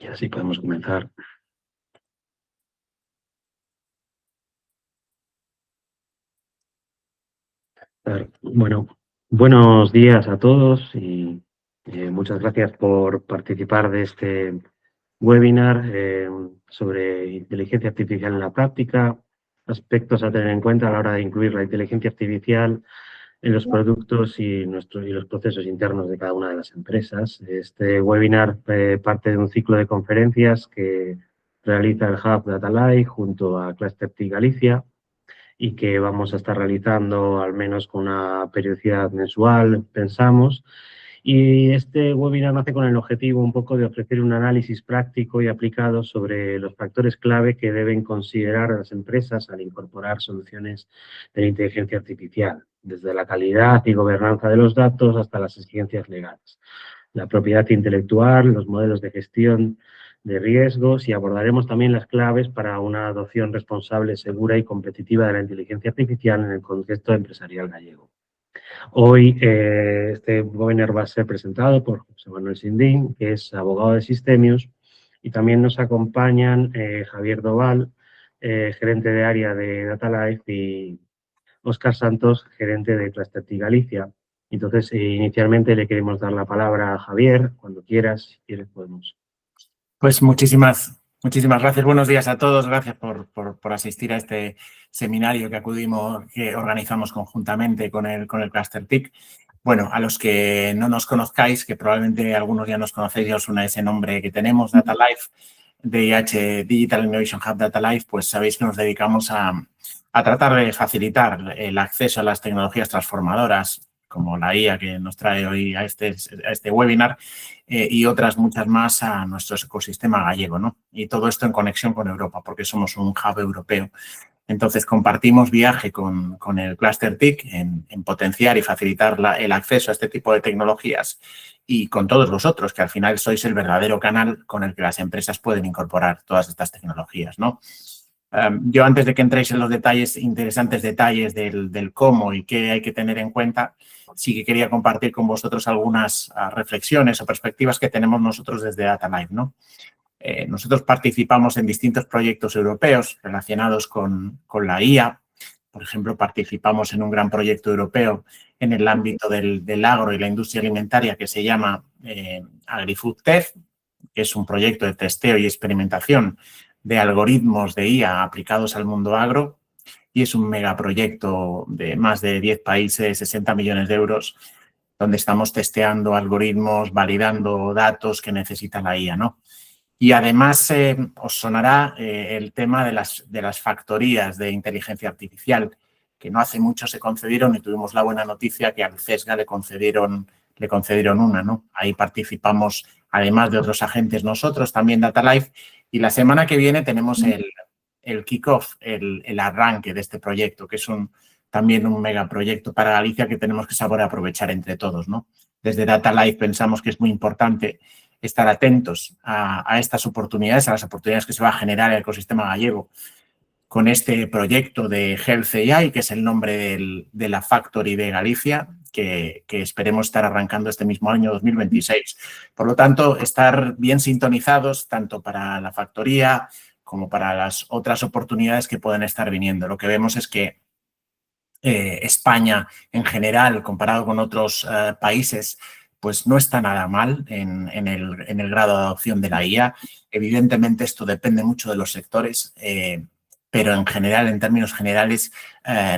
Y así podemos comenzar. Bueno, buenos días a todos y muchas gracias por participar de este webinar sobre inteligencia artificial en la práctica, aspectos a tener en cuenta a la hora de incluir la inteligencia artificial en los productos y los procesos internos de cada una de las empresas. Este webinar parte de un ciclo de conferencias que realiza el Hub Data Live junto a ClusterTech Galicia y que vamos a estar realizando al menos con una periodicidad mensual, pensamos. Y este webinar nace con el objetivo un poco de ofrecer un análisis práctico y aplicado sobre los factores clave que deben considerar las empresas al incorporar soluciones de la inteligencia artificial, desde la calidad y gobernanza de los datos hasta las exigencias legales, la propiedad intelectual, los modelos de gestión de riesgos y abordaremos también las claves para una adopción responsable, segura y competitiva de la inteligencia artificial en el contexto empresarial gallego. Hoy este webinar va a ser presentado por José Manuel Sindín, que es abogado de Sistemius, y también nos acompañan Javier Doval, gerente de área de Data Life, y Óscar Santos, gerente de ClusterTech Galicia. Entonces, inicialmente le queremos dar la palabra a Javier. Cuando quieras, si quieres, podemos. Pues muchísimas gracias. Buenos días a todos. Gracias por asistir a este seminario que organizamos conjuntamente con el ClusterTech. Bueno, a los que no nos conozcáis, que probablemente algunos ya nos conocéis, ya os suena ese nombre que tenemos, Data Life, DIH, Digital Innovation Hub Data Life, pues sabéis que nos dedicamos a tratar de facilitar el acceso a las tecnologías transformadoras, como la IA que nos trae hoy a este webinar, y otras muchas más a nuestro ecosistema gallego, ¿no? Y todo esto en conexión con Europa, porque somos un hub europeo. Entonces, compartimos viaje con el ClusterTech en potenciar y facilitar el acceso a este tipo de tecnologías y con todos vosotros, que al final sois el verdadero canal con el que las empresas pueden incorporar todas estas tecnologías, ¿no? Yo, antes de que entréis en los interesantes detalles del cómo y qué hay que tener en cuenta, sí que quería compartir con vosotros algunas reflexiones o perspectivas que tenemos nosotros desde Data Life, ¿no? Nosotros participamos en distintos proyectos europeos relacionados con la IA. Por ejemplo, participamos en un gran proyecto europeo en el ámbito del agro y la industria alimentaria que se llama AgriFood Tech, que es un proyecto de testeo y experimentación de algoritmos de IA aplicados al mundo agro, y es un megaproyecto de más de 10 países, 60 millones de euros, donde estamos testeando algoritmos, validando datos que necesita la IA, ¿no? Y además os sonará el tema de las factorías de inteligencia artificial, que no hace mucho se concedieron y tuvimos la buena noticia que al CESGA le concedieron una, ¿no? Ahí participamos, además de otros agentes, nosotros, también Data Life, y la semana que viene tenemos el kick-off, el arranque de este proyecto, que es también un megaproyecto para Galicia que tenemos que saber aprovechar entre todos, ¿no? Desde Data Life pensamos que es muy importante estar atentos a estas oportunidades, a las oportunidades que se va a generar en el ecosistema gallego con este proyecto de Health AI, que es el nombre de la Factory de Galicia, que esperemos estar arrancando este mismo año 2026. Por lo tanto, estar bien sintonizados tanto para la factoría como para las otras oportunidades que pueden estar viniendo. Lo que vemos es que España, en general, comparado con otros países, pues no está nada mal en el grado de adopción de la IA. Evidentemente, esto depende mucho de los sectores, pero en general, en términos generales,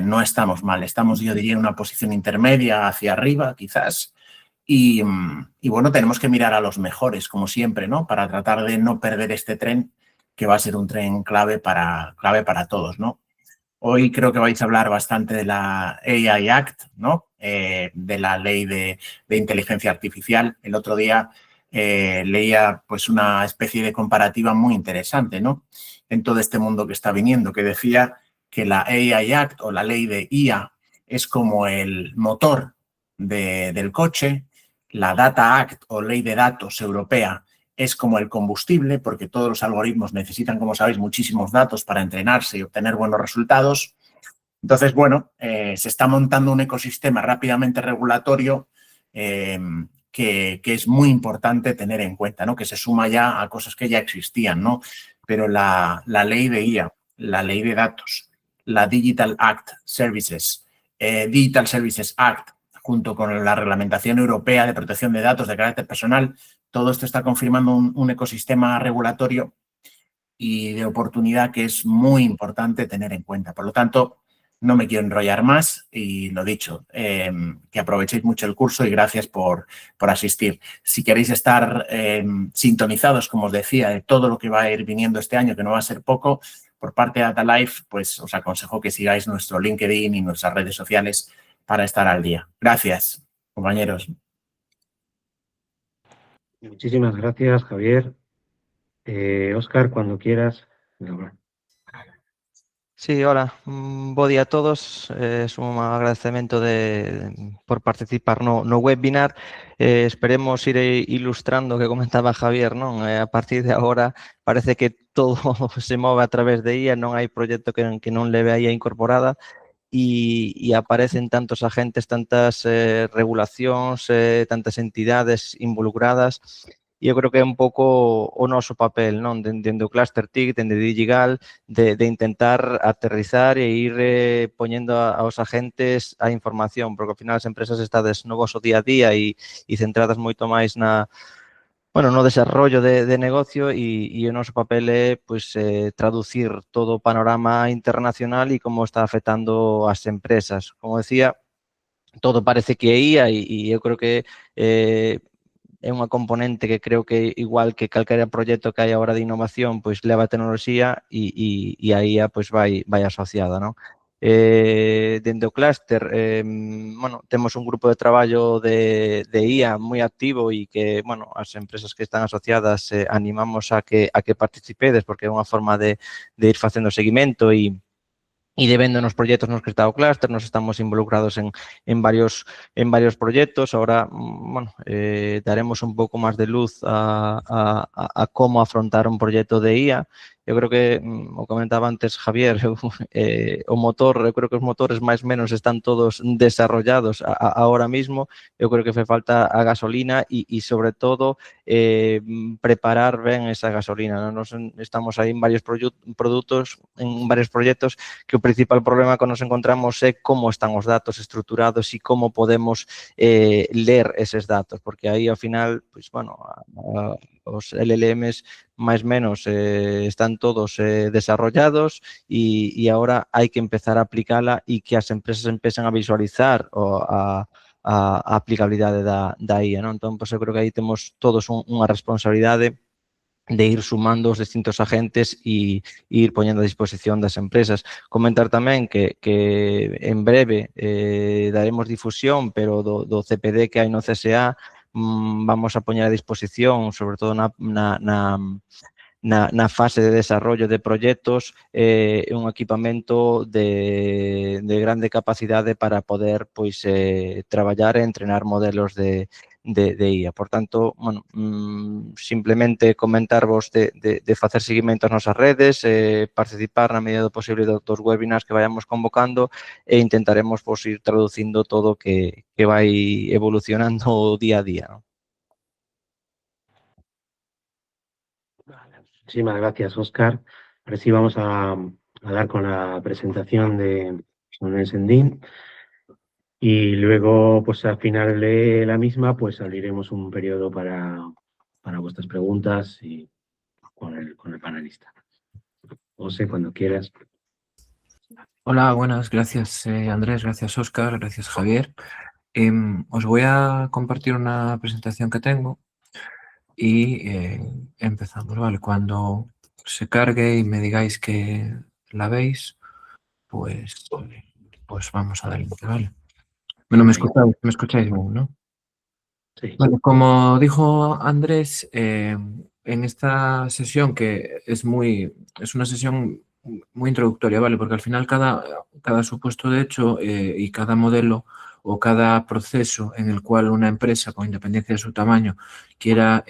no estamos mal. Estamos, yo diría, en una posición intermedia hacia arriba, quizás. Y bueno, tenemos que mirar a los mejores, como siempre, ¿no? Para tratar de no perder este tren, que va a ser un tren clave para todos, ¿no? Hoy creo que vais a hablar bastante de la AI Act, ¿no? De la ley de inteligencia artificial. El otro día leía pues una especie de comparativa muy interesante, ¿no? En todo este mundo que está viniendo, que decía que la AI Act o la ley de IA es como el motor del coche, la Data Act o ley de datos europea es como el combustible, porque todos los algoritmos necesitan, como sabéis, muchísimos datos para entrenarse y obtener buenos resultados. Entonces, bueno, se está montando un ecosistema rápidamente regulatorio que es muy importante tener en cuenta, ¿no? Que se suma ya a cosas que ya existían, ¿no? Pero la ley de IA, la ley de datos, la Digital Services Act, junto con la reglamentación europea de protección de datos de carácter personal, todo esto está confirmando un ecosistema regulatorio y de oportunidad que es muy importante tener en cuenta. Por lo tanto, no me quiero enrollar más y lo dicho, que aprovechéis mucho el curso y gracias por asistir. Si queréis estar sintonizados, como os decía, de todo lo que va a ir viniendo este año, que no va a ser poco, por parte de DataLife, pues os aconsejo que sigáis nuestro LinkedIn y nuestras redes sociales para estar al día. Gracias, compañeros. Muchísimas gracias, Javier. Óscar, cuando quieras. Sí, hola, bo día a todos. Es un agradecemento por participar no webinar. Esperemos ir ilustrando o que comentaba Javier, non? A partir de agora parece que todo se move a través de IA, non hai proxecto que non leve a IA incorporada e aparecen tantos agentes, tantas regulacións, tantas entidades involucradas. E eu creo que é un pouco o noso papel, non? Dende o Cluster TIC, dende Digital, de intentar aterrizar e ir poñendo aos agentes a información, porque ao final as empresas estades no vosso día a día e centradas moito máis no desarrollo de negocio e o noso papel é traducir todo o panorama internacional e como está afectando as empresas. Como decía, todo parece que é IA e eu creo que é unha componente que creo que igual que calquera proxecto que hai agora de innovación, pois leva a tecnoloxía e a IA pois vai asociada, non? Dende o clúster, temos un grupo de traballo de IA moi activo e que, as empresas que están asociadas animamos a que participedes porque é unha forma de ir facendo seguimento e de vendo nos proxectos nos que está o clúster, nos estamos involucrados en varios proxectos. Ahora, daremos un pouco máis de luz a como afrontar un proxecto de IA. Eu creo que, o comentaba antes Javier, o motor, eu creo que os motores máis menos están todos desarrollados ahora mismo. Eu creo que fai falta a gasolina e sobre todo, preparar ben esa gasolina. Nos estamos aí en varios produtos, en varios proxectos que o principal problema que nos encontramos é como están os datos estruturados e como podemos ler eses datos, porque aí ao final, os LLMs máis menos están todos desarrollados e agora hai que empezar a aplicala e que as empresas empecen a visualizar a aplicabilidade da IA, non? Entón, eu creo que aí temos todos unha responsabilidade de ir sumando os distintos agentes e ir poñendo a disposición das empresas. Comentar tamén que en breve daremos difusión, pero do CPD que hai no CSA vamos a poñer a disposición, sobre todo na fase de desarrollo de proxectos, un equipamento de grande capacidade para poder traballar e entrenar modelos de IA. Por tanto, simplemente comentarvos de facer seguimento ás nosas redes, participar na medida do posible dos webinars que vayamos convocando e intentaremos ir traducindo todo que vai evolucionando día a día, ¿no? Muchísimas gracias, Óscar. Ahora sí vamos a dar con la presentación de Manuel Sendín y luego, al final de la misma, abriremos un periodo para vuestras preguntas y con el panelista. José, cuando quieras. Hola, buenas, gracias Andrés, gracias Óscar, gracias Javier. Os voy a compartir una presentación que tengo y empezamos, ¿vale? Cuando se cargue y me digáis que la veis, pues vamos adelante, ¿vale? Bueno, me escucháis bien, ¿no? Sí. Bueno, como dijo Andrés, en esta sesión que es una sesión muy introductoria, ¿vale? Porque al final cada supuesto de hecho y cada modelo o cada proceso en el cual una empresa, con independencia de su tamaño, quiera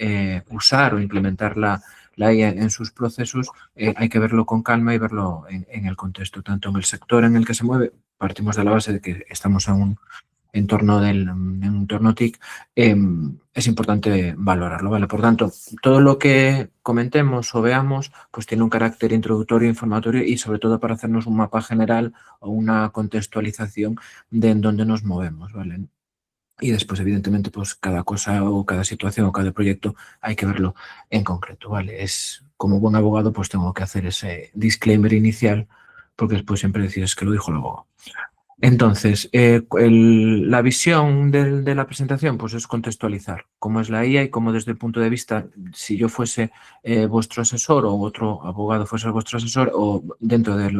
usar o implementar la IA en sus procesos, hay que verlo con calma y verlo en el contexto, tanto en el sector en el que se mueve. Partimos de la base de que estamos en entorno TIC, es importante valorarlo, ¿vale? Por tanto, todo lo que comentemos o veamos, pues tiene un carácter introductorio, informatorio y sobre todo para hacernos un mapa general o una contextualización de en dónde nos movemos, ¿vale? Y después, evidentemente, pues cada cosa o cada situación o cada proyecto hay que verlo en concreto, ¿vale? Como buen abogado, pues tengo que hacer ese disclaimer inicial porque después siempre decides que lo dijo el abogado. Entonces, la visión de la presentación pues es contextualizar cómo es la IA y cómo desde el punto de vista, si yo fuese vuestro asesor o otro abogado fuese vuestro asesor o dentro de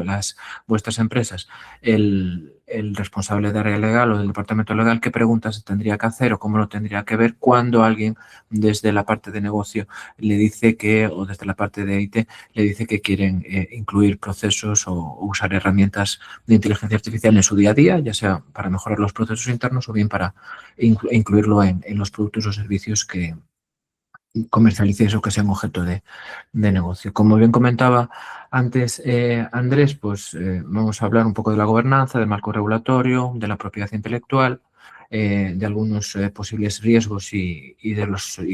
vuestras empresas, el responsable de área legal o del departamento legal, qué preguntas tendría que hacer o cómo lo tendría que ver cuando alguien desde la parte de negocio le dice que, o desde la parte de IT, le dice que quieren incluir procesos o usar herramientas de inteligencia artificial en su día a día, ya sea para mejorar los procesos internos o bien para incluirlo en los productos o servicios que comercialicéis o que sean objeto de negocio. Como bien comentaba antes Andrés, pues vamos a hablar un poco de la gobernanza, del marco regulatorio, de la propiedad intelectual, de algunos posibles riesgos y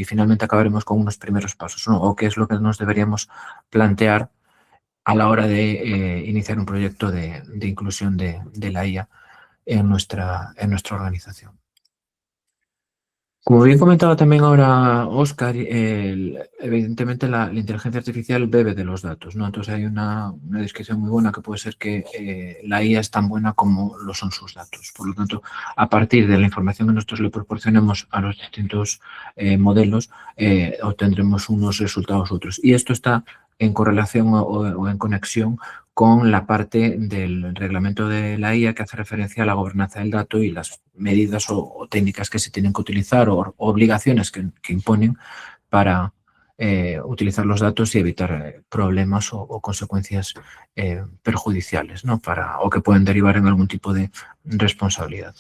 finalmente acabaremos con unos primeros pasos, ¿no? O qué es lo que nos deberíamos plantear a la hora de iniciar un proyecto de inclusión de la IA en nuestra organización. Como bien comentaba también ahora Óscar, evidentemente la inteligencia artificial bebe de los datos, ¿no? Entonces hay una descripción muy buena que puede ser que la IA es tan buena como lo son sus datos. Por lo tanto, a partir de la información que nosotros le proporcionemos a los distintos modelos, obtendremos unos resultados u otros. Y esto está en correlación o en conexión con la parte del reglamento de la IA que hace referencia a la gobernanza del dato y las medidas o técnicas que se tienen que utilizar o obligaciones que imponen para utilizar los datos y evitar problemas o consecuencias perjudiciales, ¿no? O que pueden derivar en algún tipo de responsabilidad.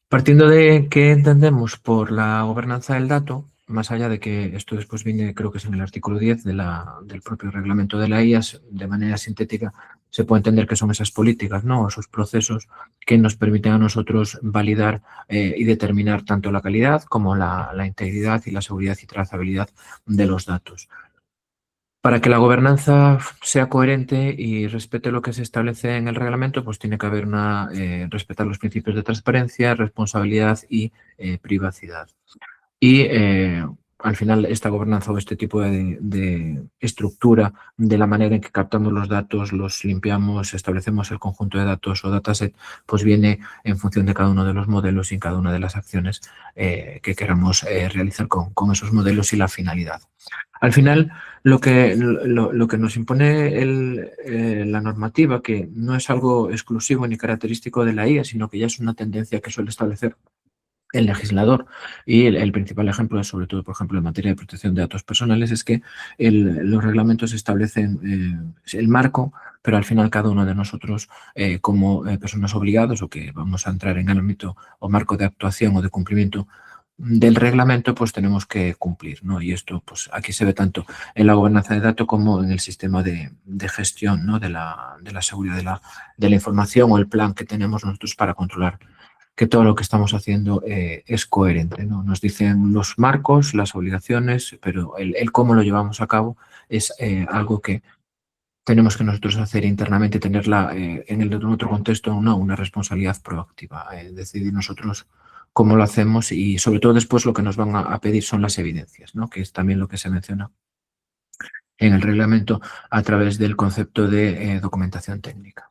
Partiendo de qué entendemos por la gobernanza del dato, más allá de que esto después viene, creo que es en el artículo 10 del propio reglamento de la IA, de manera sintética, se puede entender que son esas políticas, ¿no? Esos procesos que nos permiten a nosotros validar y determinar tanto la calidad como la integridad y la seguridad y trazabilidad de los datos. Para que la gobernanza sea coherente y respete lo que se establece en el reglamento, pues tiene que haber respetar los principios de transparencia, responsabilidad y privacidad. Y al final esta gobernanza o este tipo de estructura de la manera en que captamos los datos, los limpiamos, establecemos el conjunto de datos o dataset, pues viene en función de cada uno de los modelos y en cada una de las acciones que queramos realizar con esos modelos y la finalidad. Al final, lo que nos impone la normativa, que no es algo exclusivo ni característico de la IA, sino que ya es una tendencia que suele establecer el legislador, y el principal ejemplo es, sobre todo, por ejemplo, en materia de protección de datos personales, es que los reglamentos establecen el marco, pero al final cada uno de nosotros como personas obligadas o que vamos a entrar en el ámbito o marco de actuación o de cumplimiento del reglamento, pues tenemos que cumplir, ¿no? Y esto, pues aquí se ve tanto en la gobernanza de datos como en el sistema de gestión, ¿no? de la seguridad de la información o el plan que tenemos nosotros para controlar que todo lo que estamos haciendo es coherente, ¿no? Nos dicen los marcos, las obligaciones, pero el cómo lo llevamos a cabo es algo que tenemos que nosotros hacer internamente, tenerla en otro contexto, una responsabilidad proactiva, decidir nosotros cómo lo hacemos y sobre todo después lo que nos van a pedir son las evidencias, ¿no? Que es también lo que se menciona en el reglamento a través del concepto de documentación técnica.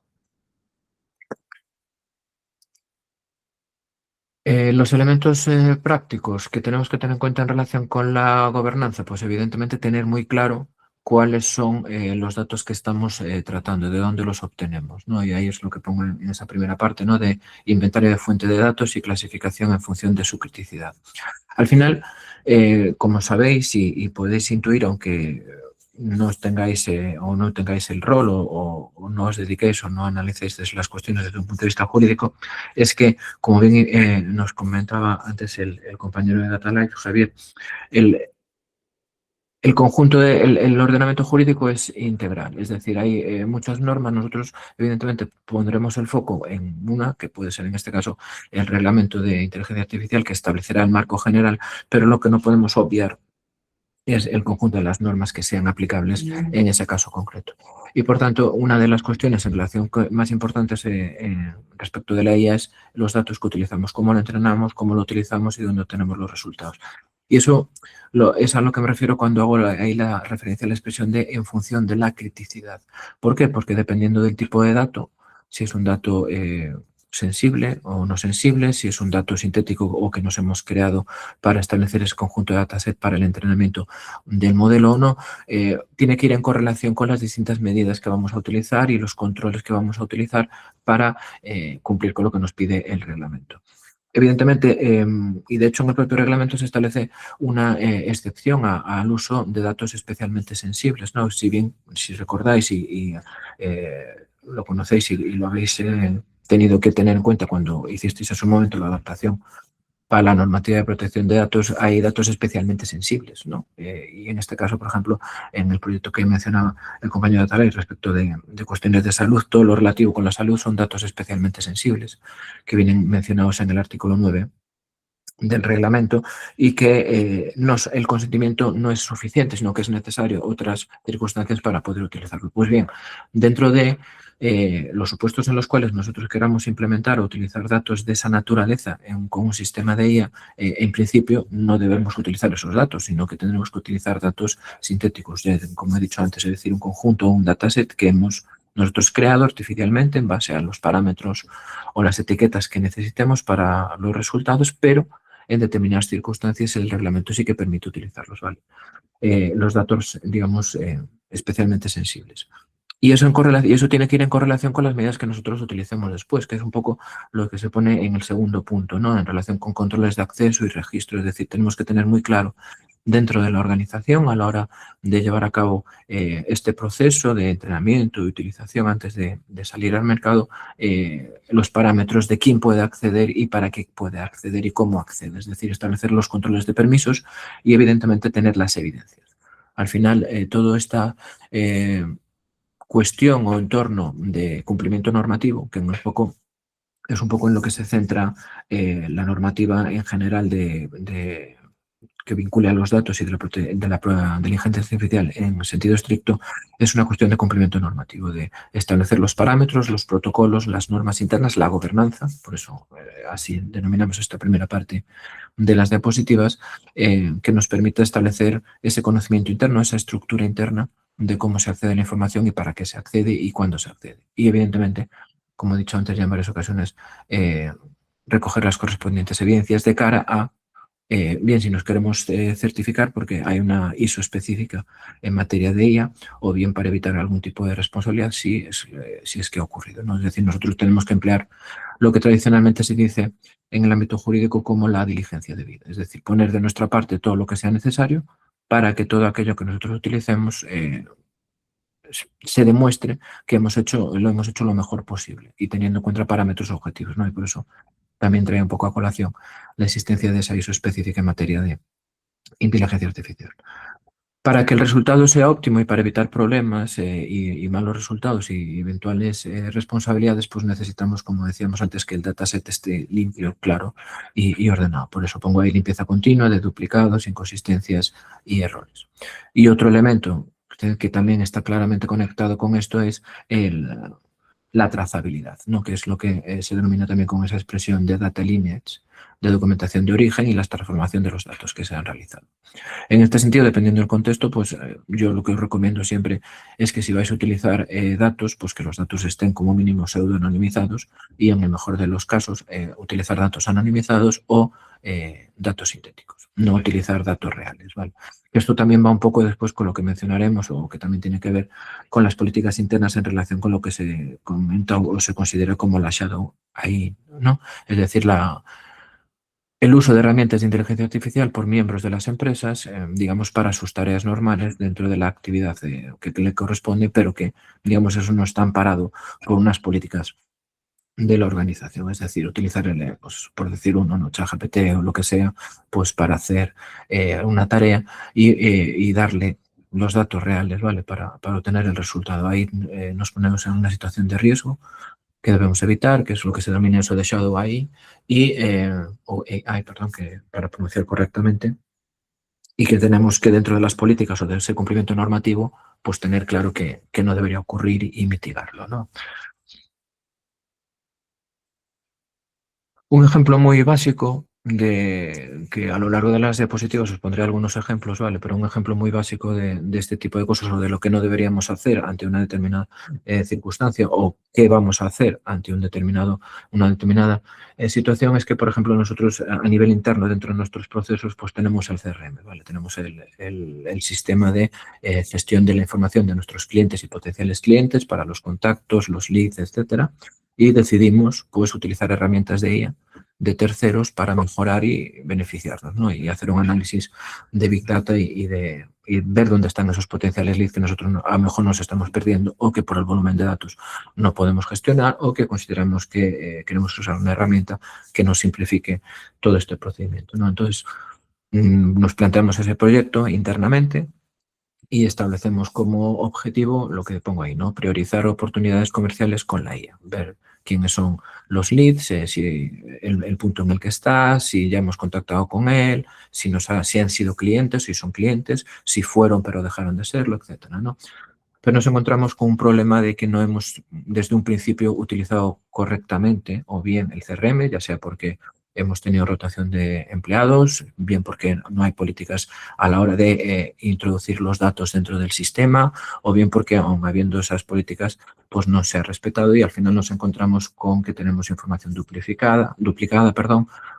Los elementos prácticos que tenemos que tener en cuenta en relación con la gobernanza, pues evidentemente tener muy claro cuáles son los datos que estamos tratando, de dónde los obtenemos, ¿no? Y ahí es lo que pongo en esa primera parte, ¿no? De inventario de fuente de datos y clasificación en función de su criticidad. Al final, como sabéis y podéis intuir, aunque no tengáis o no tengáis el rol o no os dediquéis o no analicéis las cuestiones desde un punto de vista jurídico, es que, como bien nos comentaba antes el compañero de DataLife, Javier, El conjunto del ordenamiento jurídico es integral, es decir, hay muchas normas. Nosotros, evidentemente, pondremos el foco en una, que puede ser en este caso el reglamento de inteligencia artificial, que establecerá el marco general, pero lo que no podemos obviar es el conjunto de las normas que sean aplicables en ese caso concreto. Y, por tanto, una de las cuestiones en relación más importantes respecto de la IA es los datos que utilizamos, cómo lo entrenamos, cómo lo utilizamos y dónde obtenemos los resultados. Y eso es a lo que me refiero cuando hago ahí la referencia a la expresión de en función de la criticidad. ¿Por qué? Porque dependiendo del tipo de dato, si es un dato sensible o no sensible, si es un dato sintético o que nos hemos creado para establecer ese conjunto de dataset para el entrenamiento del modelo o no, tiene que ir en correlación con las distintas medidas que vamos a utilizar y los controles que vamos a utilizar para cumplir con lo que nos pide el reglamento. Evidentemente, y de hecho en el propio reglamento se establece una excepción al uso de datos especialmente sensibles, ¿no? Si bien, si recordáis y lo conocéis y lo habéis tenido que tener en cuenta cuando hicisteis en su momento la adaptación para la normativa de protección de datos, hay datos especialmente sensibles, ¿no? Y en este caso, por ejemplo, en el proyecto que mencionaba el compañero Atalay respecto de cuestiones de salud, todo lo relativo con la salud son datos especialmente sensibles que vienen mencionados en el artículo 9 del reglamento y que el consentimiento no es suficiente, sino que es necesario otras circunstancias para poder utilizarlo. Pues bien, dentro de los supuestos en los cuales nosotros queramos implementar o utilizar datos de esa naturaleza con un sistema de IA, en principio no debemos utilizar esos datos, sino que tendremos que utilizar datos sintéticos, como he dicho antes, es decir, un conjunto o un dataset que hemos nosotros creado artificialmente en base a los parámetros o las etiquetas que necesitemos para los resultados, pero en determinadas circunstancias el reglamento sí que permite utilizarlos, ¿vale? Los datos, digamos, especialmente sensibles. Y eso tiene que ir en correlación con las medidas que nosotros utilicemos después, que es un poco lo que se pone en el segundo punto, ¿no? En relación con controles de acceso y registro. Es decir, tenemos que tener muy claro dentro de la organización a la hora de llevar a cabo este proceso de entrenamiento y utilización antes de salir al mercado, los parámetros de quién puede acceder y para qué puede acceder y cómo accede. Es decir, establecer los controles de permisos y, evidentemente, tener las evidencias. Al final, todo esta cuestión o entorno de cumplimiento normativo, que es un poco en lo que se centra la normativa en general que vincule a los datos y de la inteligencia artificial en sentido estricto, es una cuestión de cumplimiento normativo, de establecer los parámetros, los protocolos, las normas internas, la gobernanza, por eso así denominamos esta primera parte de las diapositivas, que nos permite establecer ese conocimiento interno, esa estructura interna de cómo se accede a la información y para qué se accede y cuándo se accede. Y, evidentemente, como he dicho antes ya en varias ocasiones, recoger las correspondientes evidencias de cara a, bien si nos queremos certificar porque hay una ISO específica en materia de IA, o bien para evitar algún tipo de responsabilidad si es que ha ocurrido, ¿no? Es decir, nosotros tenemos que emplear lo que tradicionalmente se dice en el ámbito jurídico como la diligencia debida, es decir, poner de nuestra parte todo lo que sea necesario para que todo aquello que nosotros utilicemos se demuestre que lo hemos hecho lo mejor posible y teniendo en cuenta parámetros objetivos, ¿no? Y por eso también trae un poco a colación la existencia de esa ISO específica en materia de inteligencia artificial. Para que el resultado sea óptimo y para evitar problemas y malos resultados y eventuales responsabilidades, pues necesitamos, como decíamos antes, que el dataset esté limpio, claro y ordenado. Por eso pongo ahí limpieza continua de duplicados, inconsistencias y errores. Y otro elemento que también está claramente conectado con esto es la trazabilidad, ¿no? Que es lo que se denomina también con esa expresión de data lineage, de documentación de origen y la transformación de los datos que se han realizado. En este sentido, dependiendo del contexto, pues yo lo que os recomiendo siempre es que si vais a utilizar datos, pues que los datos estén como mínimo pseudo-anonimizados y en el mejor de los casos utilizar datos anonimizados o datos sintéticos, no utilizar datos reales, ¿vale? Esto también va un poco después con lo que mencionaremos o que también tiene que ver con las políticas internas en relación con lo que se comenta o se considera como la shadow AI, ¿no? Es decir, el uso de herramientas de inteligencia artificial por miembros de las empresas, digamos, para sus tareas normales dentro de la actividad que le corresponde, pero que, digamos, eso no está amparado por unas políticas de la organización, es decir, utilizar, pues, por decir uno, ¿no? ChatGPT o lo que sea, pues para hacer una tarea y darle los datos reales, ¿vale? Para obtener el resultado. Ahí nos ponemos en una situación de riesgo que debemos evitar, que es lo que se denomina eso de Shadow AI, o AI, perdón, que para pronunciar correctamente, y que tenemos que dentro de las políticas o de ese cumplimiento normativo, pues tener claro que no debería ocurrir y mitigarlo, ¿no? Un ejemplo muy básico de que a lo largo de las diapositivas os pondré algunos ejemplos, ¿vale? Pero un ejemplo muy básico de este tipo de cosas o de lo que no deberíamos hacer ante una determinada circunstancia o qué vamos a hacer ante una determinada situación es que, por ejemplo, nosotros a nivel interno dentro de nuestros procesos pues tenemos el CRM, ¿vale? Tenemos el sistema de gestión de la información de nuestros clientes y potenciales clientes para los contactos, los leads, etcétera. Y decidimos pues utilizar herramientas de IA de terceros para mejorar y beneficiarnos, ¿no? Y hacer un análisis de Big Data y ver dónde están esos potenciales leads que nosotros a lo mejor nos estamos perdiendo o que por el volumen de datos no podemos gestionar o que consideramos que queremos usar una herramienta que nos simplifique todo este procedimiento, ¿no? Entonces, nos planteamos ese proyecto internamente y establecemos como objetivo lo que pongo ahí, ¿no? Priorizar oportunidades comerciales con la IA, ver quiénes son los leads, si el punto en el que está, si ya hemos contactado con él, si han sido clientes, si son clientes, si fueron pero dejaron de serlo, etcétera, ¿no? Pero nos encontramos con un problema de que no hemos desde un principio utilizado correctamente o bien el CRM, ya sea porque hemos tenido rotación de empleados, bien porque no hay políticas a la hora de introducir los datos dentro del sistema, o bien porque aún habiendo esas políticas, pues no se ha respetado y al final nos encontramos con que tenemos información duplicada,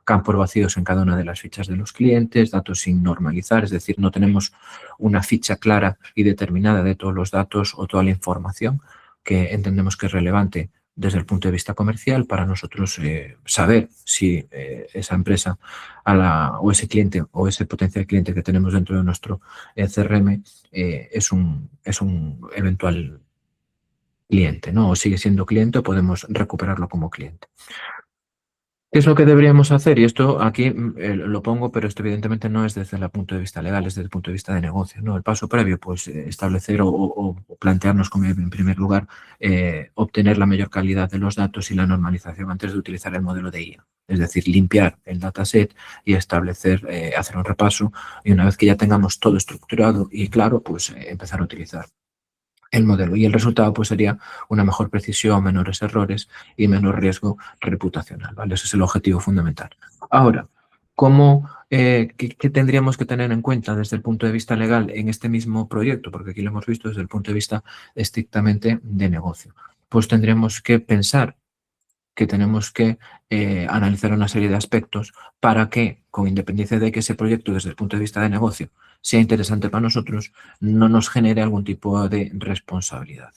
campos vacíos en cada una de las fichas de los clientes, datos sin normalizar, es decir, no tenemos una ficha clara y determinada de todos los datos o toda la información que entendemos que es relevante desde el punto de vista comercial para nosotros saber si esa empresa o ese cliente o ese potencial cliente que tenemos dentro de nuestro CRM es un eventual cliente, ¿no? O sigue siendo cliente o podemos recuperarlo como cliente. ¿Qué es lo que deberíamos hacer? Y esto aquí lo pongo, pero esto evidentemente no es desde el punto de vista legal, es desde el punto de vista de negocio, ¿no? El paso previo, pues establecer o plantearnos como en primer lugar obtener la mayor calidad de los datos y la normalización antes de utilizar el modelo de IA. Es decir, limpiar el dataset y establecer, hacer un repaso y una vez que ya tengamos todo estructurado y claro, pues empezar a utilizar el modelo. Y el resultado pues sería una mejor precisión, menores errores y menor riesgo reputacional, ¿vale? Ese es el objetivo fundamental. Ahora, ¿qué tendríamos que tener en cuenta desde el punto de vista legal en este mismo proyecto? Porque aquí lo hemos visto desde el punto de vista estrictamente de negocio. Pues tendríamos que pensar que tenemos que analizar una serie de aspectos para que, con independencia de que ese proyecto desde el punto de vista de negocio sea interesante para nosotros, no nos genere algún tipo de responsabilidad.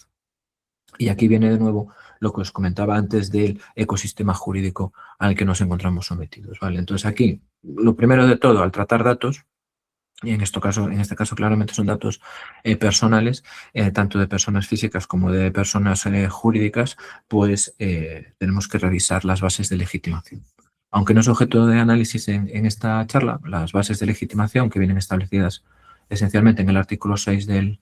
Y aquí viene de nuevo lo que os comentaba antes del ecosistema jurídico al que nos encontramos sometidos, ¿vale? Entonces aquí, lo primero de todo, al tratar datos, y en este caso claramente son datos personales, tanto de personas físicas como de personas jurídicas, pues tenemos que revisar las bases de legitimación. Aunque no es objeto de análisis en esta charla, las bases de legitimación que vienen establecidas esencialmente en el artículo 6 del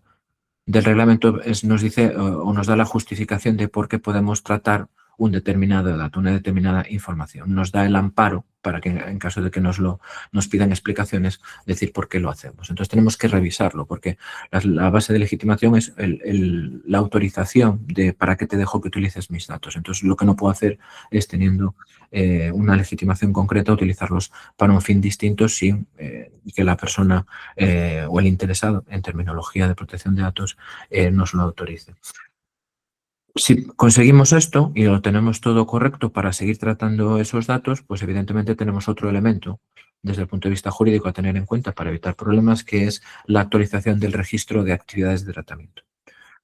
reglamento nos dice o nos da la justificación de por qué podemos tratar un determinado dato, una determinada información. Nos da el amparo para que en caso de que nos pidan explicaciones, decir por qué lo hacemos. Entonces tenemos que revisarlo porque la base de legitimación es la autorización de para qué te dejo que utilices mis datos. Entonces lo que no puedo hacer es teniendo una legitimación concreta utilizarlos para un fin distinto sin que la persona o el interesado en terminología de protección de datos nos lo autorice. Si conseguimos esto y lo tenemos todo correcto para seguir tratando esos datos, pues evidentemente tenemos otro elemento desde el punto de vista jurídico a tener en cuenta para evitar problemas, que es la actualización del registro de actividades de tratamiento.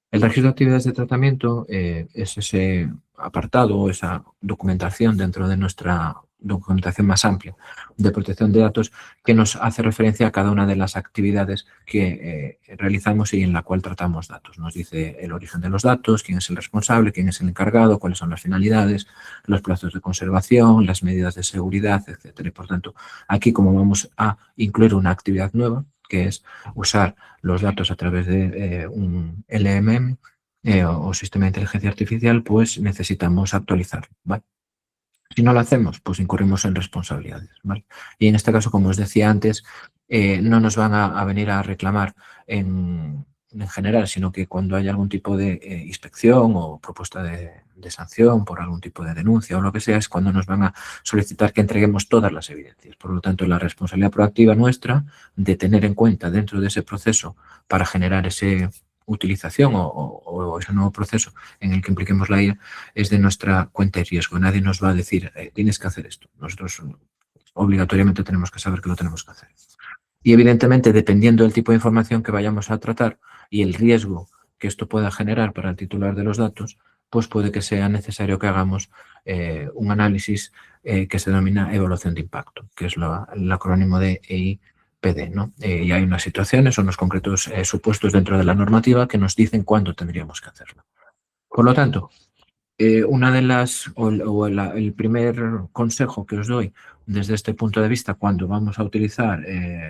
El registro de actividades de tratamiento es ese apartado o esa documentación dentro de nuestra documentación más amplia de protección de datos que nos hace referencia a cada una de las actividades que realizamos y en la cual tratamos datos. Nos dice el origen de los datos, quién es el responsable, quién es el encargado, cuáles son las finalidades, los plazos de conservación, las medidas de seguridad, etcétera. Y por tanto, aquí como vamos a incluir una actividad nueva, que es usar los datos a través de un LMM o sistema de inteligencia artificial, pues necesitamos actualizarlo, ¿vale? Si no lo hacemos, pues incurrimos en responsabilidades, ¿vale? Y en este caso, como os decía antes, no nos van a venir a reclamar en general, sino que cuando haya algún tipo de inspección o propuesta de sanción por algún tipo de denuncia o lo que sea, es cuando nos van a solicitar que entreguemos todas las evidencias. Por lo tanto, la responsabilidad proactiva nuestra de tener en cuenta dentro de ese proceso para generar esa utilización o ese nuevo proceso en el que impliquemos la IA es de nuestra cuenta de riesgo. Nadie nos va a decir, tienes que hacer esto. Nosotros obligatoriamente tenemos que saber que lo tenemos que hacer. Y evidentemente, dependiendo del tipo de información que vayamos a tratar y el riesgo que esto pueda generar para el titular de los datos, pues puede que sea necesario que hagamos un análisis que se denomina evaluación de impacto, que es el acrónimo de EIPD, ¿no? Y hay unas situaciones o unos concretos supuestos dentro de la normativa que nos dicen cuándo tendríamos que hacerlo. Por lo tanto, una de las, el primer consejo que os doy desde este punto de vista cuando vamos a utilizar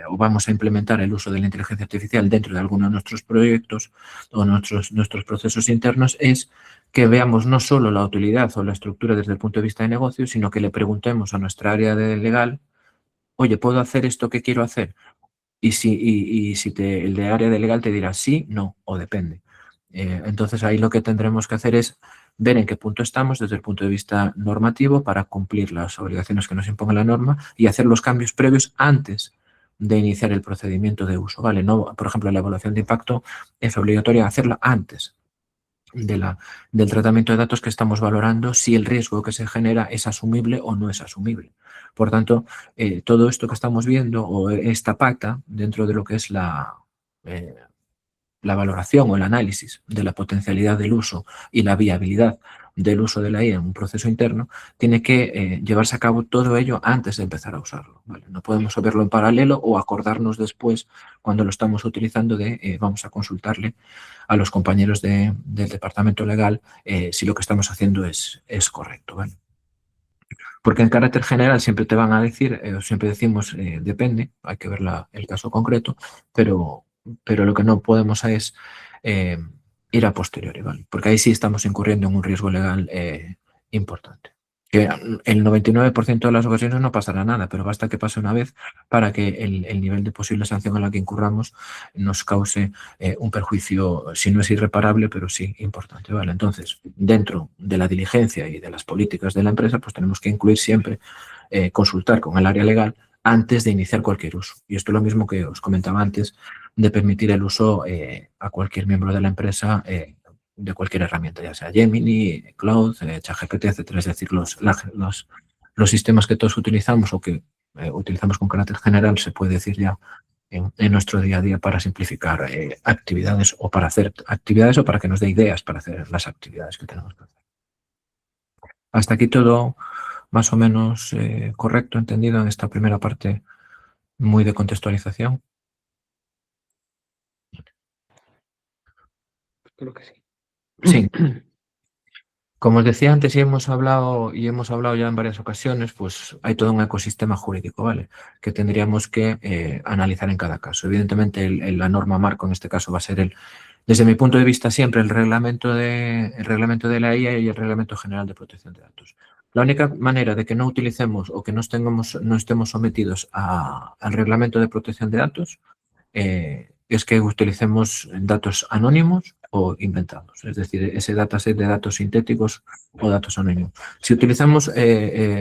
o vamos a implementar el uso de la inteligencia artificial dentro de alguno de nuestros proyectos o nuestros procesos internos es que veamos no solo la utilidad o la estructura desde el punto de vista de negocio, sino que le preguntemos a nuestra área de legal, oye, ¿puedo hacer esto que quiero hacer? Y si el de área de legal te dirá sí, no o depende. Entonces ahí lo que tendremos que hacer es ver en qué punto estamos desde el punto de vista normativo para cumplir las obligaciones que nos imponga la norma y hacer los cambios previos antes de iniciar el procedimiento de uso, ¿vale? No, por ejemplo, la evaluación de impacto es obligatoria hacerla antes del tratamiento de datos que estamos valorando si el riesgo que se genera es asumible o no es asumible. Por tanto, todo esto que estamos viendo o esta pata dentro de lo que es la valoración o el análisis de la potencialidad del uso y la viabilidad del uso de la IA en un proceso interno, tiene que llevarse a cabo todo ello antes de empezar a usarlo, ¿vale? No podemos verlo en paralelo o acordarnos después cuando lo estamos utilizando vamos a consultarle a los compañeros del departamento legal si lo que estamos haciendo es correcto, ¿vale? Porque en carácter general siempre te van a decir, siempre decimos, depende, hay que ver el caso concreto, pero lo que no podemos es ir a posteriori, ¿vale? Porque ahí sí estamos incurriendo en un riesgo legal importante. Que el 99% de las ocasiones no pasará nada, pero basta que pase una vez para que el nivel de posible sanción en la que incurramos nos cause un perjuicio, si no es irreparable, pero sí importante, ¿vale? Entonces, dentro de la diligencia y de las políticas de la empresa, pues tenemos que incluir siempre consultar con el área legal antes de iniciar cualquier uso. Y esto es lo mismo que os comentaba antes de permitir el uso a cualquier miembro de la empresa de cualquier herramienta, ya sea Gemini, Cloud, ChatGPT, etcétera. Es decir, los sistemas que todos utilizamos o que utilizamos con carácter general, se puede decir ya en nuestro día a día para simplificar actividades o para hacer actividades o para que nos dé ideas para hacer las actividades que tenemos que hacer. Hasta aquí todo más o menos correcto, entendido en esta primera parte muy de contextualización. Creo que sí. Sí. Como os decía antes y hemos hablado ya en varias ocasiones, pues hay todo un ecosistema jurídico, ¿vale? Que tendríamos que analizar en cada caso. Evidentemente, la norma marco en este caso va a ser desde mi punto de vista siempre el reglamento de la IA y el reglamento general de protección de datos. La única manera de que no utilicemos o que no estemos sometidos al reglamento de protección de datos es que utilicemos datos anónimos o inventados, es decir, ese dataset de datos sintéticos o datos anónimos. Si utilizamos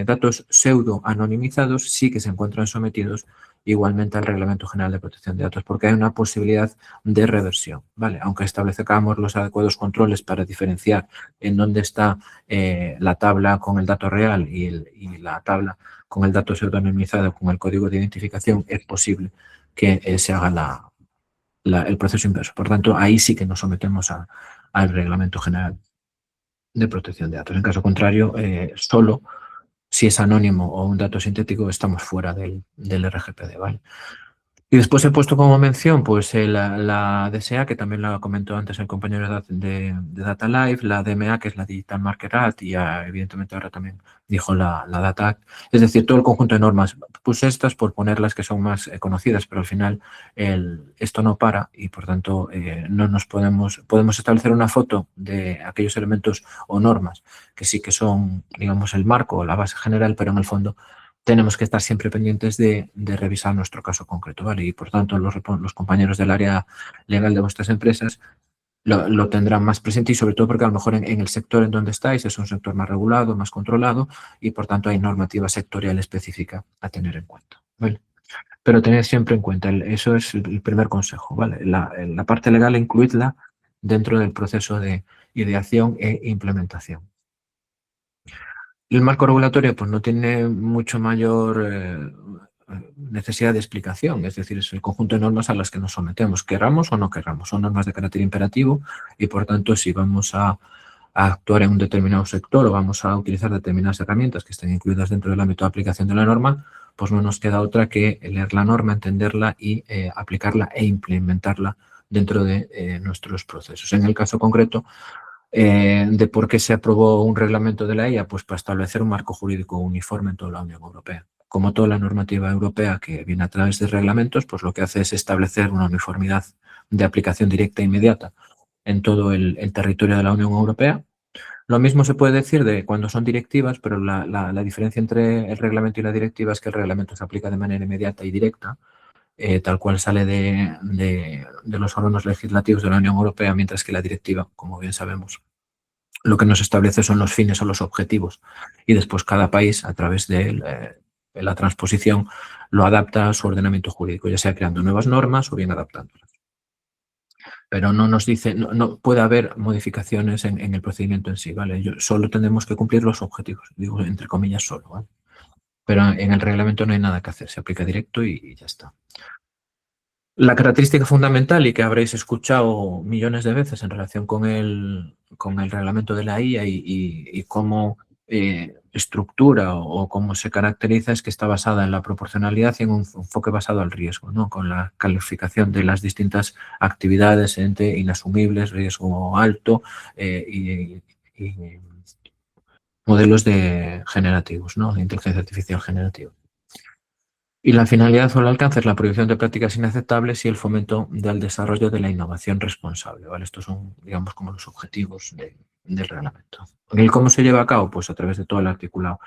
datos pseudo anonimizados, sí que se encuentran sometidos igualmente al Reglamento General de Protección de Datos, porque hay una posibilidad de reversión, ¿vale? Aunque establezcamos los adecuados controles para diferenciar en dónde está la tabla con el dato real y la tabla con el dato pseudonimizado con el código de identificación, es posible que se haga el proceso inverso. Por tanto, ahí sí que nos sometemos al Reglamento General de Protección de Datos. En caso contrario, solo si es anónimo o un dato sintético, estamos fuera del RGPD, ¿vale? Y después he puesto como mención pues la DSA, que también la comentó antes el compañero de Data Live, la DMA, que es la Digital Market Act, y evidentemente ahora también dijo la Data Act. Es decir, todo el conjunto de normas. Puse estas por poner las que son más conocidas, pero al final esto no para y por tanto no nos podemos establecer una foto de aquellos elementos o normas que sí que son, digamos, el marco o la base general, pero en el fondo tenemos que estar siempre pendientes de revisar nuestro caso concreto, ¿vale? Y por tanto los compañeros del área legal de vuestras empresas lo tendrán más presente y sobre todo porque a lo mejor en el sector en donde estáis es un sector más regulado, más controlado y por tanto hay normativa sectorial específica a tener en cuenta, ¿vale? Pero tened siempre en cuenta, eso es el primer consejo, ¿vale? La parte legal incluidla dentro del proceso de ideación e implementación. El marco regulatorio pues no tiene mucho mayor necesidad de explicación, es decir, es el conjunto de normas a las que nos sometemos, querramos o no querramos. Son normas de carácter imperativo y por tanto si vamos a actuar en un determinado sector o vamos a utilizar determinadas herramientas que estén incluidas dentro del ámbito de aplicación de la norma, pues no nos queda otra que leer la norma, entenderla y aplicarla e implementarla dentro de nuestros procesos. En el caso concreto, de por qué se aprobó un reglamento de la EIA, pues para establecer un marco jurídico uniforme en toda la Unión Europea. Como toda la normativa europea que viene a través de reglamentos, pues lo que hace es establecer una uniformidad de aplicación directa e inmediata en todo el territorio de la Unión Europea. Lo mismo se puede decir de cuando son directivas, pero la diferencia entre el reglamento y la directiva es que el reglamento se aplica de manera inmediata y directa, tal cual sale de los órganos legislativos de la Unión Europea, mientras que la directiva, como bien sabemos, lo que nos establece son los fines o los objetivos y después cada país, a través de la transposición, lo adapta a su ordenamiento jurídico, ya sea creando nuevas normas o bien adaptándolas. Pero no nos dice, no puede haber modificaciones en el procedimiento en sí, ¿vale? Solo tendremos que cumplir los objetivos, digo entre comillas solo, ¿vale? Pero en el reglamento no hay nada que hacer, se aplica directo y ya está. La característica fundamental y que habréis escuchado millones de veces en relación con el reglamento de la IA y cómo estructura o cómo se caracteriza es que está basada en la proporcionalidad y en un enfoque basado al riesgo, ¿no? Con la calificación de las distintas actividades entre inasumibles, riesgo alto y modelos generativos, ¿no? De inteligencia artificial generativa. Y la finalidad o el alcance es la prohibición de prácticas inaceptables y el fomento del desarrollo de la innovación responsable, ¿vale? Estos son, digamos, como los objetivos del reglamento. ¿Y cómo se lleva a cabo? Pues a través de todo el articulado.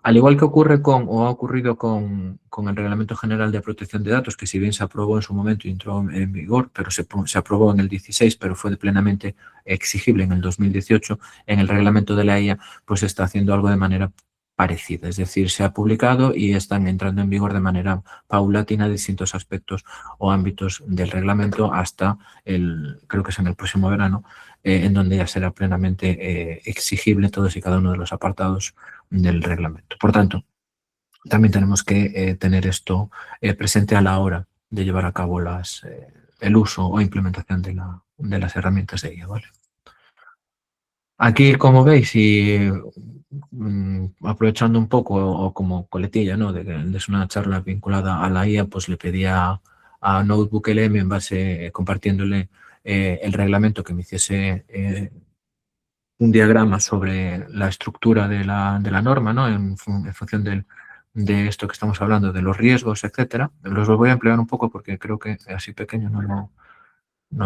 Al igual que ocurre ha ocurrido con el Reglamento General de Protección de Datos, que si bien se aprobó en su momento y entró en vigor, pero se aprobó en el 16, pero fue plenamente exigible en el 2018, en el reglamento de la EIA, pues se está haciendo algo de manera parecida. Es decir, se ha publicado y están entrando en vigor de manera paulatina distintos aspectos o ámbitos del reglamento hasta creo que es en el próximo verano, en donde ya será plenamente exigible todos y cada uno de los apartados del reglamento. Por tanto, también tenemos que tener esto presente a la hora de llevar a cabo el uso o implementación de las herramientas de IA, ¿vale? Aquí, como veis, y aprovechando un poco o como coletilla, ¿no? de una charla vinculada a la IA, pues le pedía a NotebookLM en base, compartiéndole el reglamento, que me hiciese un diagrama sobre la estructura de la norma, ¿no? En función de esto que estamos hablando, de los riesgos, etcétera. Los voy a emplear un poco porque creo que así pequeño no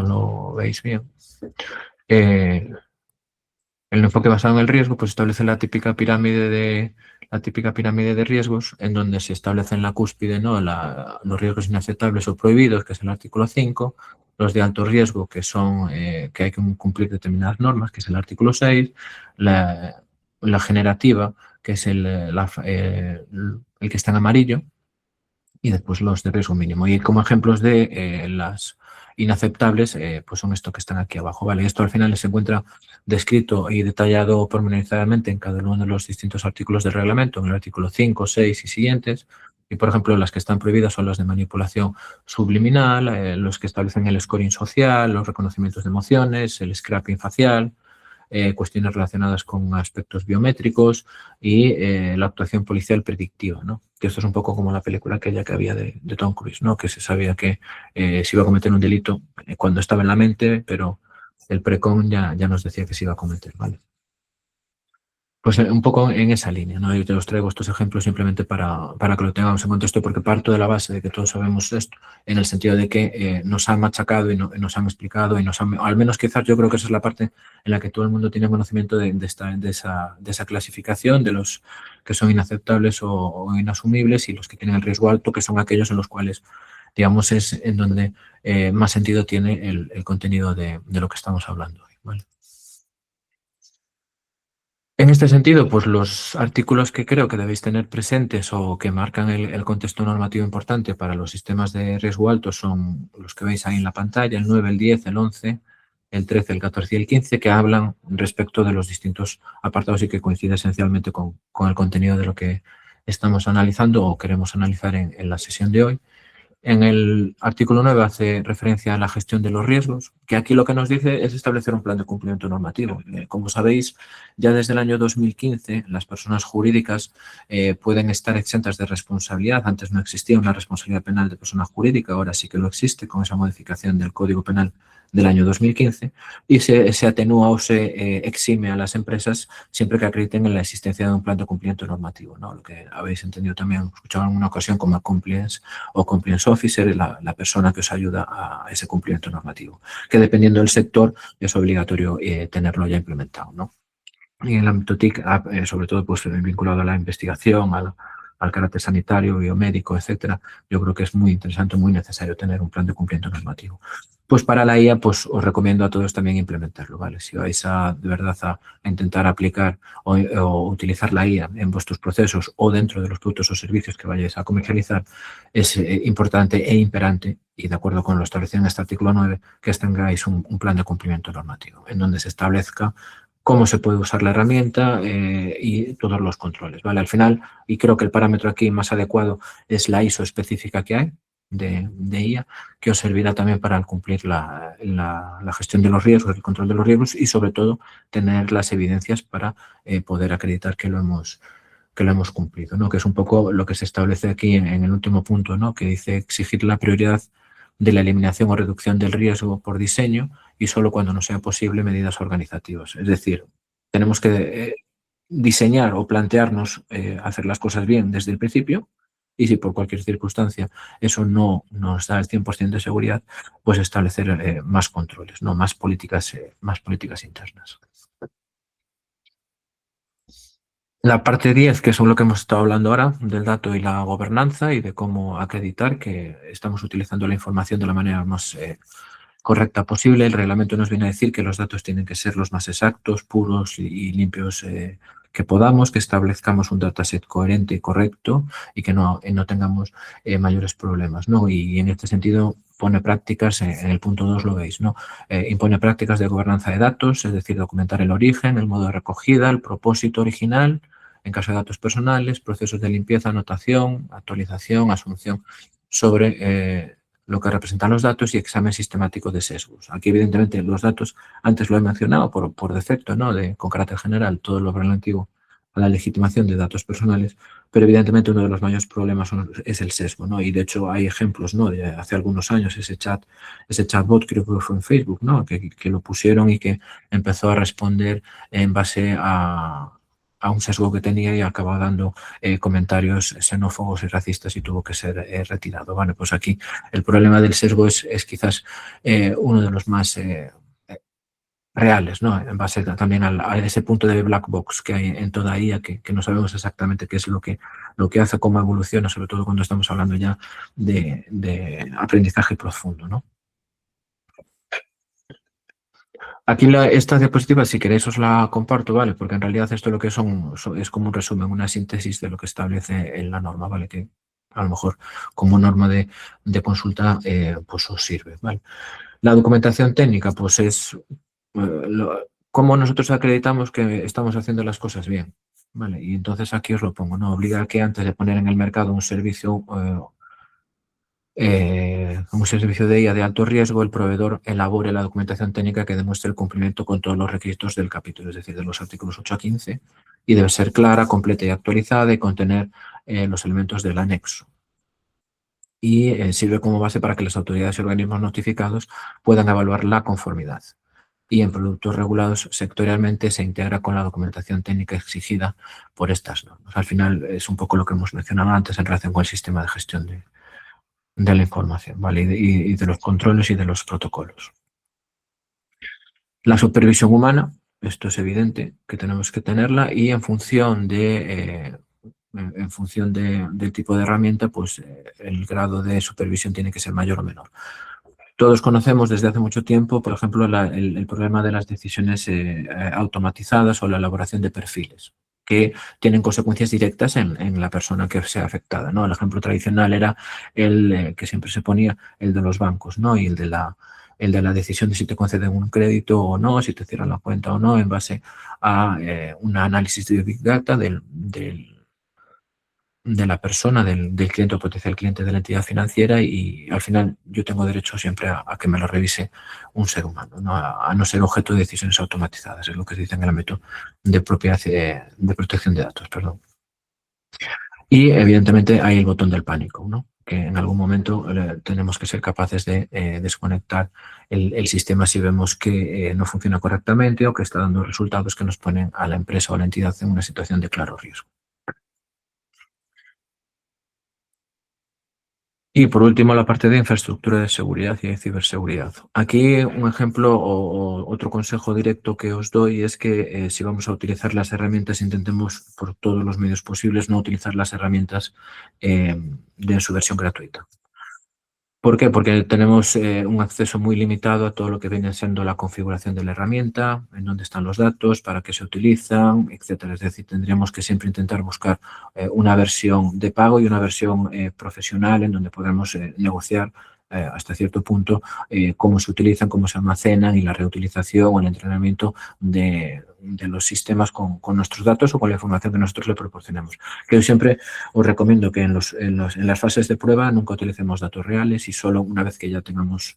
lo veis bien. El enfoque basado en el riesgo pues establece la típica pirámide de riesgos, en donde se establece en la cúspide, ¿no? Los riesgos inaceptables o prohibidos, que es el artículo 5, los de alto riesgo, que son que hay que cumplir determinadas normas, que es el artículo 6, la generativa, que es el que está en amarillo, y después los de riesgo mínimo. Y como ejemplos de las inaceptables, pues son estos que están aquí abajo, ¿vale? Esto al final se encuentra descrito y detallado pormenorizadamente en cada uno de los distintos artículos del reglamento, en el artículo 5, 6 y siguientes. Y, por ejemplo, las que están prohibidas son las de manipulación subliminal, los que establecen el scoring social, los reconocimientos de emociones, el scrapping facial, cuestiones relacionadas con aspectos biométricos y la actuación policial predictiva, ¿no? Que esto es un poco como la película aquella que había de Tom Cruise, ¿no? Que se sabía que se iba a cometer un delito cuando estaba en la mente, pero el precon ya nos decía que se iba a cometer, ¿vale? Pues un poco en esa línea, ¿no? Yo te los traigo estos ejemplos simplemente para que lo tengamos en contexto, porque parto de la base de que todos sabemos esto, en el sentido de que nos han machacado y nos han explicado y al menos quizás yo creo que esa es la parte en la que todo el mundo tiene conocimiento de esa clasificación, de los que son inaceptables o inasumibles y los que tienen el riesgo alto, que son aquellos en los cuales, digamos, es en donde más sentido tiene el contenido de lo que estamos hablando hoy, ¿vale? En este sentido, pues los artículos que creo que debéis tener presentes o que marcan el contexto normativo importante para los sistemas de riesgo alto son los que veis ahí en la pantalla, el 9, el 10, el 11, el 13, el 14 y el 15, que hablan respecto de los distintos apartados y que coincide esencialmente con el contenido de lo que estamos analizando o queremos analizar en la sesión de hoy. En el artículo 9 hace referencia a la gestión de los riesgos, que aquí lo que nos dice es establecer un plan de cumplimiento normativo. Como sabéis, ya desde el año 2015 las personas jurídicas pueden estar exentas de responsabilidad. Antes no existía una responsabilidad penal de persona jurídica, ahora sí que lo existe con esa modificación del Código Penal del año 2015 y se atenúa o se exime a las empresas siempre que acrediten en la existencia de un plan de cumplimiento normativo, ¿no? Lo que habéis entendido también, escuchado en una ocasión como compliance o compliance officer, la persona que os ayuda a ese cumplimiento normativo, que dependiendo del sector es obligatorio tenerlo ya implementado, ¿no? Y en el ámbito TIC, sobre todo pues, vinculado a la investigación, al carácter sanitario, biomédico, etcétera, yo creo que es muy interesante, muy necesario tener un plan de cumplimiento normativo. Pues para la IA, pues os recomiendo a todos también implementarlo, ¿vale? Si vais de verdad a intentar aplicar o utilizar la IA en vuestros procesos o dentro de los productos o servicios que vayáis a comercializar, es importante e imperante, y de acuerdo con lo establecido en este artículo 9, que tengáis un plan de cumplimiento normativo, en donde se establezca cómo se puede usar la herramienta y todos los controles, ¿vale? Al final, y creo que el parámetro aquí más adecuado es la ISO específica que hay de IA, que os servirá también para cumplir la gestión de los riesgos, el control de los riesgos y, sobre todo, tener las evidencias para poder acreditar que lo hemos cumplido, ¿no? Que es un poco lo que se establece aquí en el último punto, ¿no? Que dice exigir la prioridad de la eliminación o reducción del riesgo por diseño y solo cuando no sea posible medidas organizativas. Es decir, tenemos que diseñar o plantearnos hacer las cosas bien desde el principio y si por cualquier circunstancia eso no nos da el 100% de seguridad, pues establecer más controles, ¿no? Más políticas internas. La parte 10, que es lo que hemos estado hablando ahora, del dato y la gobernanza y de cómo acreditar que estamos utilizando la información de la manera más correcta posible. El reglamento nos viene a decir que los datos tienen que ser los más exactos, puros y limpios que podamos, que establezcamos un dataset coherente y correcto y que no tengamos mayores problemas, ¿no? Y en este sentido pone prácticas, en el punto 2 lo veis, ¿no? Impone prácticas de gobernanza de datos, es decir, documentar el origen, el modo de recogida, el propósito original, en caso de datos personales, procesos de limpieza, anotación, actualización, asunción sobre lo que representan los datos y examen sistemático de sesgos. Aquí, evidentemente, los datos, antes lo he mencionado por defecto, ¿no? Con carácter general, todo lo relativo a la legitimación de datos personales, pero evidentemente uno de los mayores problemas es el sesgo, ¿no? Y de hecho hay ejemplos, ¿no? De hace algunos años ese chatbot, creo que fue en Facebook, ¿no? Que lo pusieron y que empezó a responder en base a un sesgo que tenía y acabó dando comentarios xenófobos y racistas y tuvo que ser retirado. Vale, pues aquí el problema del sesgo es quizás uno de los más reales, ¿no? En base también a ese punto de black box que hay en toda IA, que no sabemos exactamente qué es lo que hace, cómo evoluciona, sobre todo cuando estamos hablando ya de aprendizaje profundo, ¿no? Aquí esta diapositiva, si queréis, os la comparto, ¿vale? Porque en realidad esto lo que es como un resumen, una síntesis de lo que establece en la norma, ¿vale? Que a lo mejor como norma de consulta pues os sirve, ¿vale? La documentación técnica, pues es cómo nosotros acreditamos que estamos haciendo las cosas bien, ¿vale? Y entonces aquí os lo pongo, ¿no? Obliga a que antes de poner en el mercado un servicio como servicio de IA de alto riesgo, el proveedor elabore la documentación técnica que demuestre el cumplimiento con todos los requisitos del capítulo, es decir, de los artículos 8 a 15, y debe ser clara, completa y actualizada y contener los elementos del anexo. Y sirve como base para que las autoridades y organismos notificados puedan evaluar la conformidad. Y en productos regulados sectorialmente se integra con la documentación técnica exigida por estas normas. Al final es un poco lo que hemos mencionado antes en relación con el sistema de gestión de la información, ¿vale? Y de los controles y de los protocolos. La supervisión humana, esto es evidente que tenemos que tenerla, y en función del tipo de herramienta, pues el grado de supervisión tiene que ser mayor o menor. Todos conocemos desde hace mucho tiempo, por ejemplo, el problema de las decisiones automatizadas o la elaboración de perfiles, que tienen consecuencias directas en la persona que sea afectada, ¿no? El ejemplo tradicional era el que siempre se ponía, el de los bancos, ¿no? Y el de la decisión de si te conceden un crédito o no, si te cierran la cuenta o no, en base a un análisis de Big Data de la persona, del cliente o potencial cliente de la entidad financiera, y al final yo tengo derecho siempre a que me lo revise un ser humano, ¿no? A no ser objeto de decisiones automatizadas, es lo que se dice en el ámbito de propiedad de protección de datos, perdón. Y evidentemente hay el botón del pánico, ¿no? Que en algún momento tenemos que ser capaces de desconectar el sistema si vemos que no funciona correctamente o que está dando resultados que nos ponen a la empresa o a la entidad en una situación de claro riesgo. Y por último, la parte de infraestructura de seguridad y de ciberseguridad. Aquí un ejemplo o otro consejo directo que os doy es que si vamos a utilizar las herramientas, intentemos por todos los medios posibles no utilizar las herramientas de su versión gratuita. ¿Por qué? Porque tenemos un acceso muy limitado a todo lo que viene siendo la configuración de la herramienta, en dónde están los datos, para qué se utilizan, etcétera. Es decir, tendríamos que siempre intentar buscar una versión de pago y una versión profesional en donde podamos negociar hasta cierto punto cómo se utilizan, cómo se almacenan y la reutilización o el entrenamiento de los sistemas con nuestros datos o con la información que nosotros le proporcionemos. Que yo siempre os recomiendo que en las fases de prueba nunca utilicemos datos reales y solo una vez que ya tengamos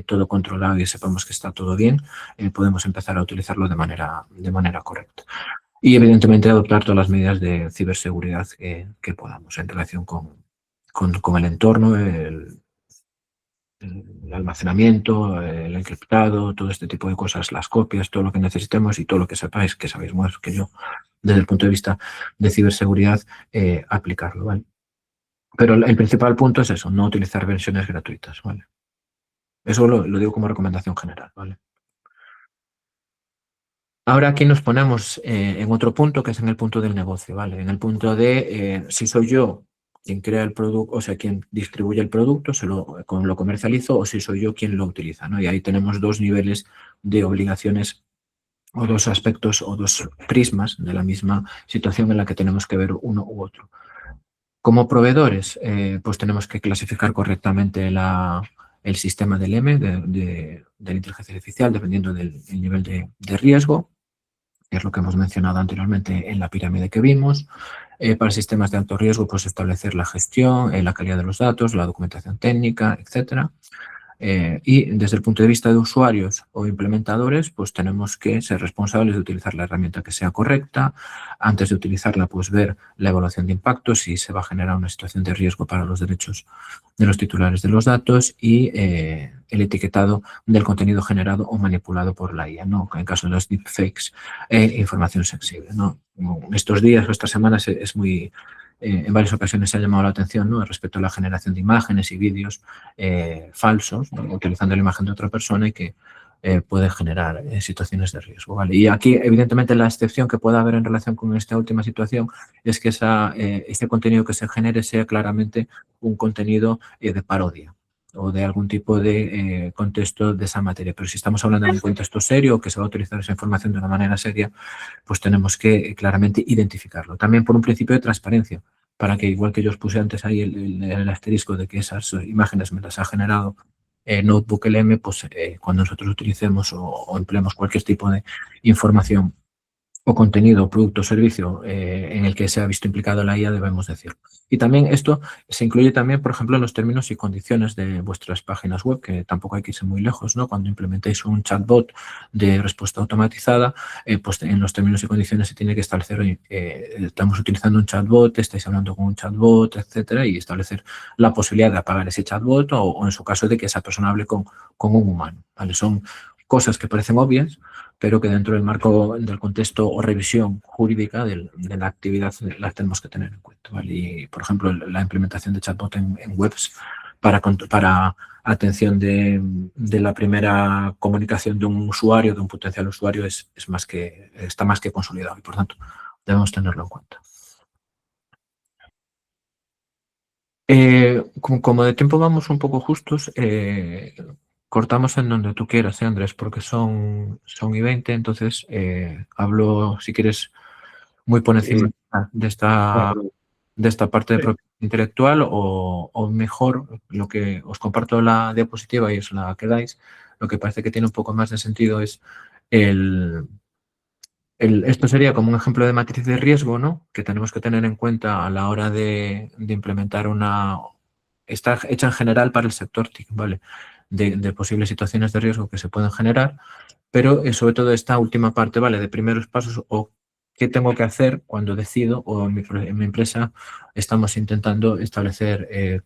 todo controlado y sepamos que está todo bien, podemos empezar a utilizarlo de manera correcta. Y evidentemente adoptar todas las medidas de ciberseguridad que podamos en relación con el entorno, el almacenamiento, el encriptado, todo este tipo de cosas, las copias, todo lo que necesitemos y todo lo que sepáis, que sabéis más que yo, desde el punto de vista de ciberseguridad, aplicarlo, ¿vale? Pero el principal punto es eso, no utilizar versiones gratuitas, ¿vale? Eso lo digo como recomendación general, ¿vale? Ahora aquí nos ponemos en otro punto, que es en el punto del negocio, ¿vale? En el punto de si soy yo quien crea el producto, o sea, quien distribuye el producto, lo comercializo, o si soy yo quien lo utiliza, ¿no? Y ahí tenemos dos niveles de obligaciones o dos aspectos o dos prismas de la misma situación en la que tenemos que ver uno u otro. Como proveedores, pues tenemos que clasificar correctamente el sistema del M, de la inteligencia artificial, dependiendo del nivel de riesgo, que es lo que hemos mencionado anteriormente en la pirámide que vimos. Para sistemas de alto riesgo, pues establecer la gestión, la calidad de los datos, la documentación técnica, etcétera. Y desde el punto de vista de usuarios o implementadores, pues tenemos que ser responsables de utilizar la herramienta que sea correcta. Antes de utilizarla, pues ver la evaluación de impacto, si se va a generar una situación de riesgo para los derechos de los titulares de los datos, y el etiquetado del contenido generado o manipulado por la IA, ¿no? En caso de los deepfakes, información sensible, ¿no? Estos días o estas semanas es muy... en varias ocasiones se ha llamado la atención, ¿no?, respecto a la generación de imágenes y vídeos falsos, ¿no?, utilizando la imagen de otra persona y que puede generar situaciones de riesgo, ¿vale? Y aquí, evidentemente, la excepción que pueda haber en relación con esta última situación es que este contenido que se genere sea claramente un contenido de parodia o de algún tipo de contexto de esa materia. Pero si estamos hablando de un contexto serio, que se va a utilizar esa información de una manera seria, pues tenemos que claramente identificarlo. También por un principio de transparencia, para que, igual que yo os puse antes ahí el asterisco de que esas imágenes me las ha generado Notebook LM, pues cuando nosotros utilicemos o empleemos cualquier tipo de información o contenido, producto o servicio en el que se ha visto implicado la IA, debemos decirlo. Y también esto se incluye también, por ejemplo, en los términos y condiciones de vuestras páginas web, que tampoco hay que irse muy lejos, ¿no? Cuando implementéis un chatbot de respuesta automatizada, pues en los términos y condiciones se tiene que establecer, estamos utilizando un chatbot, estáis hablando con un chatbot, etcétera, y establecer la posibilidad de apagar ese chatbot o en su caso de que esa persona hable con un humano, ¿vale? Son cosas que parecen obvias, pero que dentro del marco del contexto o revisión jurídica de la actividad las tenemos que tener en cuenta, ¿vale? Y, por ejemplo, la implementación de chatbot en webs para atención de la primera comunicación de un usuario, de un potencial usuario, está más que consolidado y, por tanto, debemos tenerlo en cuenta. Como de tiempo vamos un poco justos, cortamos en donde tú quieras, Andrés, porque son y 20, entonces hablo, si quieres, muy por encima de esta parte de propiedad intelectual o mejor, lo que os comparto la diapositiva y os la quedáis, lo que parece que tiene un poco más de sentido es esto sería como un ejemplo de matriz de riesgo, ¿no? Que tenemos que tener en cuenta a la hora de implementar está hecha en general para el sector TIC, ¿vale? De posibles situaciones de riesgo que se pueden generar, pero sobre todo esta última parte, ¿vale? De primeros pasos o qué tengo que hacer cuando decido o en mi empresa estamos intentando establecer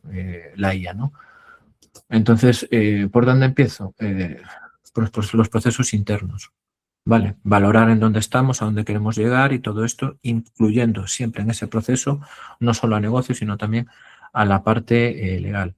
la IA, ¿no? Entonces, ¿por dónde empiezo? Pues los procesos internos. Vale, valorar en dónde estamos, a dónde queremos llegar y todo esto, incluyendo siempre en ese proceso, no solo a negocio, sino también a la parte legal.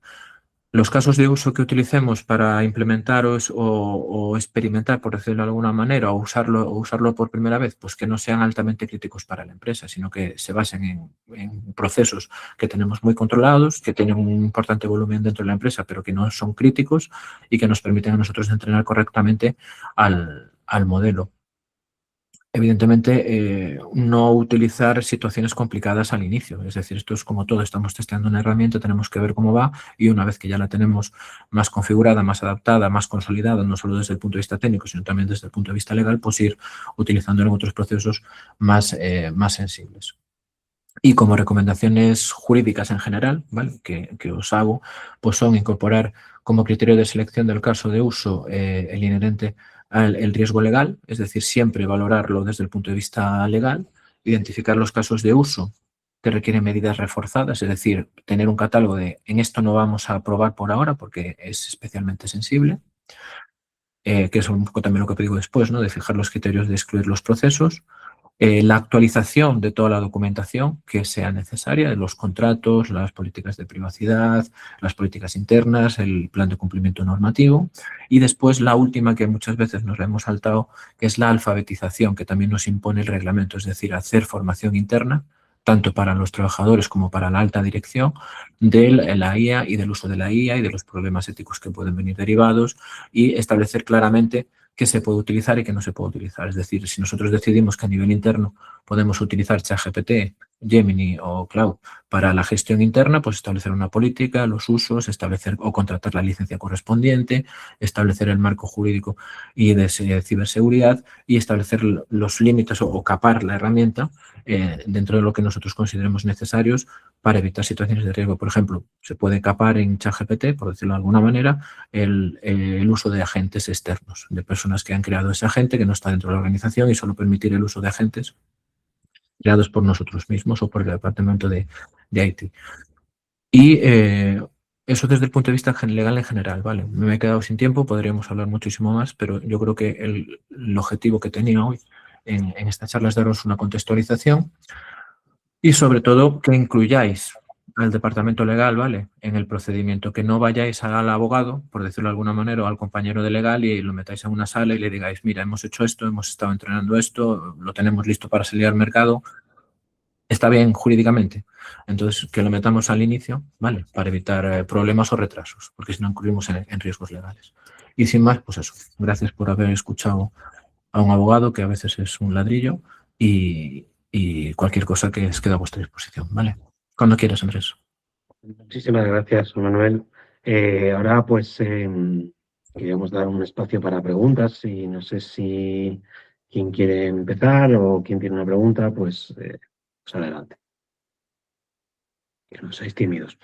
Los casos de uso que utilicemos para implementar o experimentar, por decirlo de alguna manera, o usarlo por primera vez, pues que no sean altamente críticos para la empresa, sino que se basen en procesos que tenemos muy controlados, que tienen un importante volumen dentro de la empresa, pero que no son críticos y que nos permiten a nosotros entrenar correctamente al modelo. Evidentemente, no utilizar situaciones complicadas al inicio. Es decir, esto es como todo, estamos testeando una herramienta, tenemos que ver cómo va y una vez que ya la tenemos más configurada, más adaptada, más consolidada, no solo desde el punto de vista técnico, sino también desde el punto de vista legal, pues ir utilizándola en otros procesos más sensibles. Y como recomendaciones jurídicas en general, ¿vale? que os hago, pues son incorporar como criterio de selección del caso de uso el inherente al riesgo legal, es decir, siempre valorarlo desde el punto de vista legal, identificar los casos de uso que requieren medidas reforzadas, es decir, tener un catálogo de en esto no vamos a aprobar por ahora porque es especialmente sensible, que es un poco también lo que digo después, ¿no? De fijar los criterios de excluir los procesos, la actualización de toda la documentación que sea necesaria, de los contratos, las políticas de privacidad, las políticas internas, el plan de cumplimiento normativo y después la última que muchas veces nos la hemos saltado, que es la alfabetización, que también nos impone el reglamento, es decir, hacer formación interna, tanto para los trabajadores como para la alta dirección, de la IA y del uso de la IA y de los problemas éticos que pueden venir derivados y establecer claramente qué se puede utilizar y qué no se puede utilizar. Es decir, si nosotros decidimos que a nivel interno podemos utilizar ChatGPT, Gemini o Cloud para la gestión interna, pues establecer una política, los usos, establecer o contratar la licencia correspondiente, establecer el marco jurídico y de ciberseguridad y establecer los límites o capar la herramienta dentro de lo que nosotros consideremos necesarios para evitar situaciones de riesgo. Por ejemplo, se puede capar en ChatGPT, por decirlo de alguna manera, el uso de agentes externos, de personas que han creado ese agente que no está dentro de la organización y solo permitir el uso de agentes creados por nosotros mismos o por el departamento de IT. Y eso desde el punto de vista legal en general, ¿vale? Me he quedado sin tiempo, podríamos hablar muchísimo más, pero yo creo que el objetivo que tenía hoy en esta charla es daros una contextualización y sobre todo que incluyáis al departamento legal, ¿vale? En el procedimiento, que no vayáis al abogado, por decirlo de alguna manera, o al compañero de legal y lo metáis en una sala y le digáis, mira, hemos hecho esto, hemos estado entrenando esto, lo tenemos listo para salir al mercado, está bien jurídicamente. Entonces, que lo metamos al inicio, ¿vale? Para evitar problemas o retrasos, porque si no incurrimos en riesgos legales. Y sin más, pues eso. Gracias por haber escuchado a un abogado, que a veces es un ladrillo, y cualquier cosa que os quede a vuestra disposición, ¿vale? Cuando quieras, Andrés. Muchísimas gracias, Manuel. Ahora, pues, queríamos dar un espacio para preguntas y no sé si quien quiere empezar o quien tiene una pregunta, pues adelante. Que no seáis tímidos.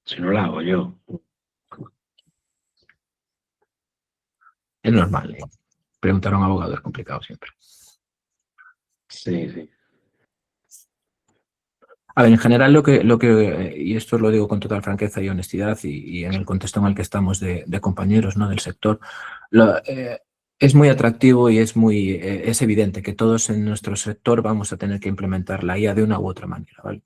Si no la hago yo. Es normal, ¿eh? Preguntar a un abogado es complicado siempre. Sí, sí. A ver, en general y esto lo digo con total franqueza y honestidad y en el contexto en el que estamos de compañeros, ¿no?, del sector, es muy atractivo y es evidente que todos en nuestro sector vamos a tener que implementar la IA de una u otra manera, ¿vale?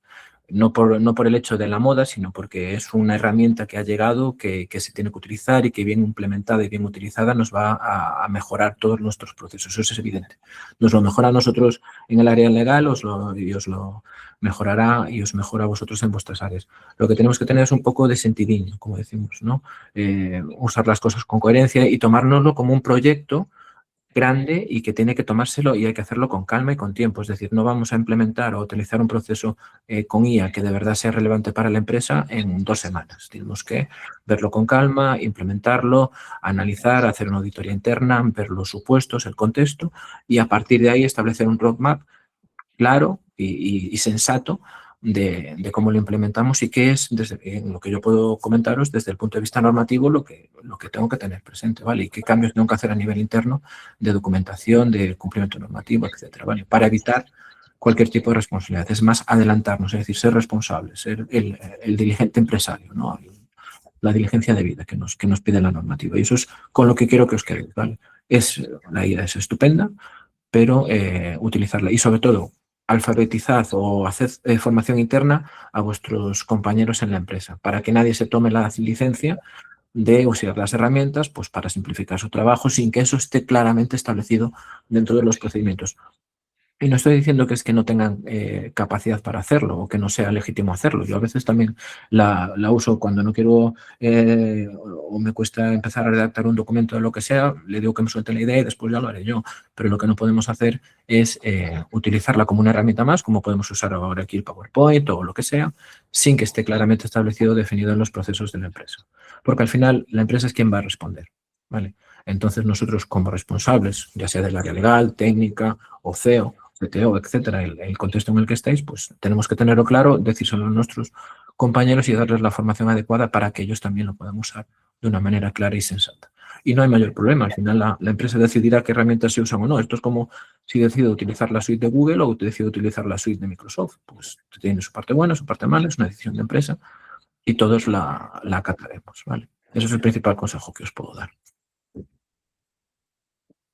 No por el hecho de la moda, sino porque es una herramienta que ha llegado, que se tiene que utilizar y que bien implementada y bien utilizada nos va a mejorar todos nuestros procesos. Eso es evidente. Nos lo mejora a nosotros en el área legal y os lo mejorará y os mejora a vosotros en vuestras áreas. Lo que tenemos que tener es un poco de sentidiño, como decimos, ¿no? Usar las cosas con coherencia y tomárnoslo como un proyecto grande y que tiene que tomárselo y hay que hacerlo con calma y con tiempo. Es decir, no vamos a implementar o utilizar un proceso con IA que de verdad sea relevante para la empresa en 2 semanas. Tenemos que verlo con calma, implementarlo, analizar, hacer una auditoría interna, ver los supuestos, el contexto y a partir de ahí establecer un roadmap claro y sensato de cómo lo implementamos y qué es, desde lo que yo puedo comentaros desde el punto de vista normativo, lo que tengo que tener presente, ¿vale? Y qué cambios tengo que hacer a nivel interno de documentación, de cumplimiento normativo, etcétera, ¿vale? Para evitar cualquier tipo de responsabilidad. Es más adelantarnos, es decir, ser responsables, ser el dirigente empresario, ¿no? La diligencia debida que nos pide la normativa. Y eso es con lo que quiero que os quedéis, ¿vale? La idea es estupenda, pero utilizarla y sobre todo alfabetizad o haced formación interna a vuestros compañeros en la empresa para que nadie se tome la licencia de usar las herramientas pues para simplificar su trabajo sin que eso esté claramente establecido dentro de los procedimientos. Y no estoy diciendo que es que no tengan capacidad para hacerlo o que no sea legítimo hacerlo. Yo a veces también la uso cuando no quiero o me cuesta empezar a redactar un documento de lo que sea, le digo que me suelte la idea y después ya lo haré yo. Pero lo que no podemos hacer es utilizarla como una herramienta más, como podemos usar ahora aquí el PowerPoint o lo que sea, sin que esté claramente establecido o definido en los procesos de la empresa. Porque al final la empresa es quien va a responder, ¿vale? Entonces nosotros como responsables, ya sea del área legal, técnica o CEO, CTO, etcétera, el contexto en el que estáis, pues tenemos que tenerlo claro, decírselo a nuestros compañeros y darles la formación adecuada para que ellos también lo puedan usar de una manera clara y sensata. Y no hay mayor problema, al final la empresa decidirá qué herramientas se usan o no. Esto es como si decido utilizar la suite de Google o decido utilizar la suite de Microsoft. Pues tiene su parte buena, su parte mala, es una decisión de empresa y todos la acataremos, ¿vale? Ese es el principal consejo que os puedo dar.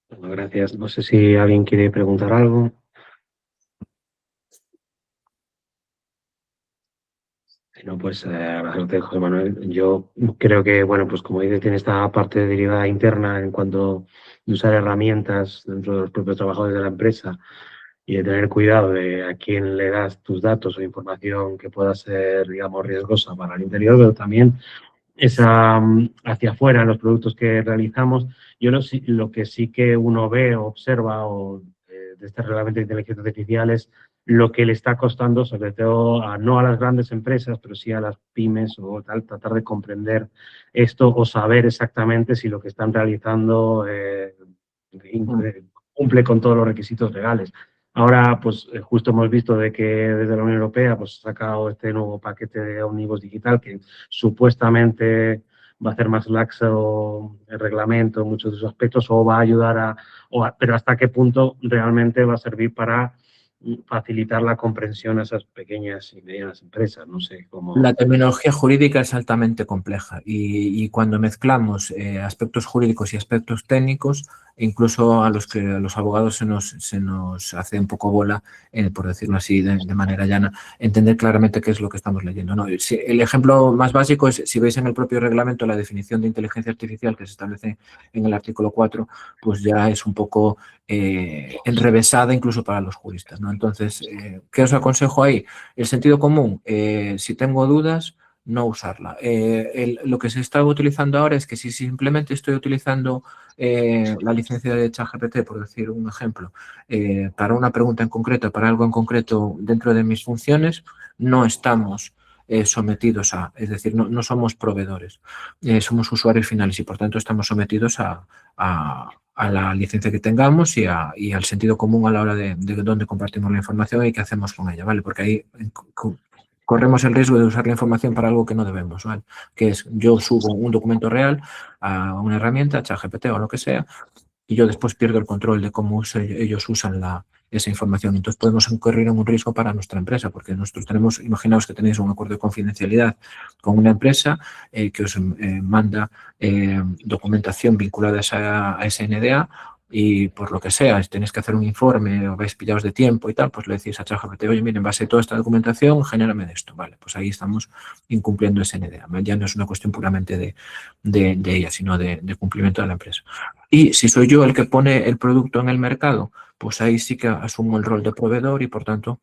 Bueno, gracias. No sé si alguien quiere preguntar algo. Si no, pues agradecerte, José Manuel. Yo creo que, bueno, pues como dices, tiene esta parte derivada interna en cuanto a usar herramientas dentro de los propios trabajadores de la empresa y de tener cuidado de a quién le das tus datos o información que pueda ser, digamos, riesgosa para el interior, pero también esa hacia afuera en los productos que realizamos. Yo lo que sí que uno ve o observa de este reglamento de inteligencia artificial es lo que le está costando, sobre todo no a las grandes empresas, pero sí a las pymes o tal, tratar de comprender esto o saber exactamente si lo que están realizando cumple con todos los requisitos legales. Ahora, pues justo hemos visto de que desde la Unión Europea pues, ha sacado este nuevo paquete de ómnibus digital que supuestamente va a hacer más laxo el reglamento en muchos de sus aspectos o va a ayudar pero hasta qué punto realmente va a servir para facilitar la comprensión a esas pequeñas y medianas empresas. No sé cómo. La terminología jurídica es altamente compleja y cuando mezclamos aspectos jurídicos y aspectos técnicos, incluso a los abogados se nos hace un poco bola, por decirlo así, de manera llana, entender claramente qué es lo que estamos leyendo, ¿no? El ejemplo más básico es, si veis en el propio reglamento la definición de inteligencia artificial que se establece en el artículo 4, pues ya es un poco enrevesada incluso para los juristas, ¿no? Entonces, ¿qué os aconsejo ahí? El sentido común, si tengo dudas, no usarla. Lo que se está utilizando ahora es que si simplemente estoy utilizando la licencia de ChatGPT, por decir un ejemplo, para una pregunta en concreto, para algo en concreto dentro de mis funciones, no estamos sometidos a, es decir, no somos proveedores, somos usuarios finales y por tanto estamos sometidos a la licencia que tengamos y al sentido común a la hora de dónde compartimos la información y qué hacemos con ella, ¿vale? Porque ahí corremos el riesgo de usar la información para algo que no debemos, ¿vale? Que es, yo subo un documento real a una herramienta, a ChatGPT o lo que sea, y yo después pierdo el control de cómo ellos usan esa información. Entonces podemos incurrir en un riesgo para nuestra empresa, porque nosotros tenemos, imaginaos que tenéis un acuerdo de confidencialidad con una empresa que os manda documentación vinculada a ese NDA, y por lo que sea, si tenéis que hacer un informe o vais pillados de tiempo y tal, pues le decís a ChatGPT, oye, miren, en base a toda esta documentación, genérame de esto. Vale, pues ahí estamos incumpliendo ese NDA. Ya no es una cuestión puramente de ella, sino de cumplimiento de la empresa. Y si soy yo el que pone el producto en el mercado, pues ahí sí que asumo el rol de proveedor y, por tanto,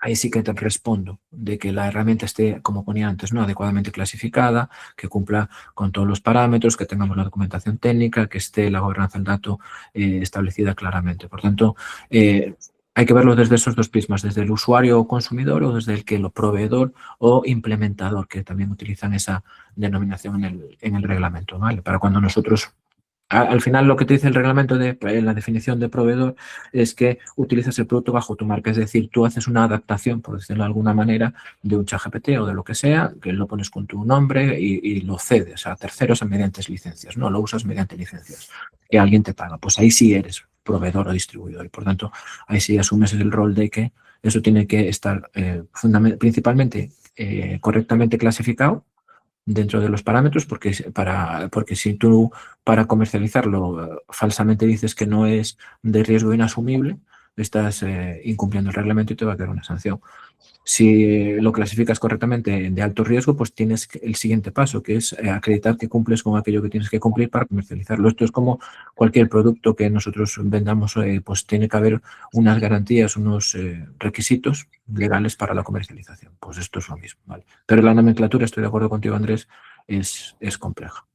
ahí sí que te respondo de que la herramienta esté, como ponía antes, ¿no? Adecuadamente clasificada, que cumpla con todos los parámetros, que tengamos la documentación técnica, que esté la gobernanza del dato establecida claramente. Por tanto, hay que verlo desde esos dos prismas, desde el usuario o consumidor o desde el que lo proveedor o implementador, que también utilizan esa denominación en el reglamento, ¿vale? Para cuando nosotros... Al final, lo que te dice el reglamento en la definición de proveedor es que utilizas el producto bajo tu marca. Es decir, tú haces una adaptación, por decirlo de alguna manera, de un ChatGPT o de lo que sea, que lo pones con tu nombre y lo cedes a terceros mediante licencias. No lo usas mediante licencias, que alguien te paga. Pues ahí sí eres proveedor o distribuidor. Y por tanto, ahí sí asumes el rol de que eso tiene que estar principalmente correctamente clasificado dentro de los parámetros, porque si tú para comercializarlo falsamente dices que no es de riesgo inasumible, estás incumpliendo el reglamento y te va a quedar una sanción. Si lo clasificas correctamente de alto riesgo, pues tienes el siguiente paso, que es acreditar que cumples con aquello que tienes que cumplir para comercializarlo. Esto es como cualquier producto que nosotros vendamos, pues tiene que haber unas garantías, unos requisitos legales para la comercialización. Pues esto es lo mismo, ¿vale? Pero la nomenclatura, estoy de acuerdo contigo, Andrés, es compleja.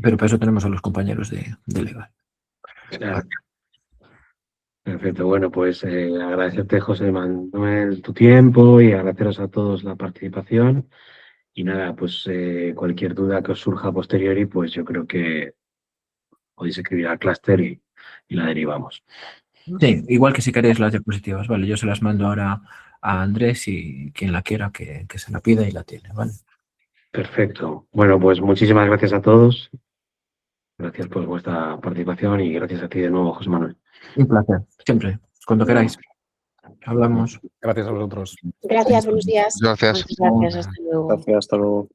Pero para eso tenemos a los compañeros de legal. Claro. Perfecto, bueno, pues agradecerte, José Manuel, tu tiempo y agradeceros a todos la participación. Y nada, pues cualquier duda que os surja a posteriori, pues yo creo que podéis escribir al clúster y la derivamos. Sí, igual que si queréis las diapositivas, ¿vale? Yo se las mando ahora a Andrés y quien la quiera que se la pida y la tiene, ¿vale? Perfecto. Bueno, pues muchísimas gracias a todos. Gracias por vuestra participación y gracias a ti de nuevo, José Manuel. Un placer, siempre, cuando queráis. Hablamos. Gracias a vosotros. Gracias, buenos días. Gracias. Muchas gracias, hasta luego. Gracias, hasta luego.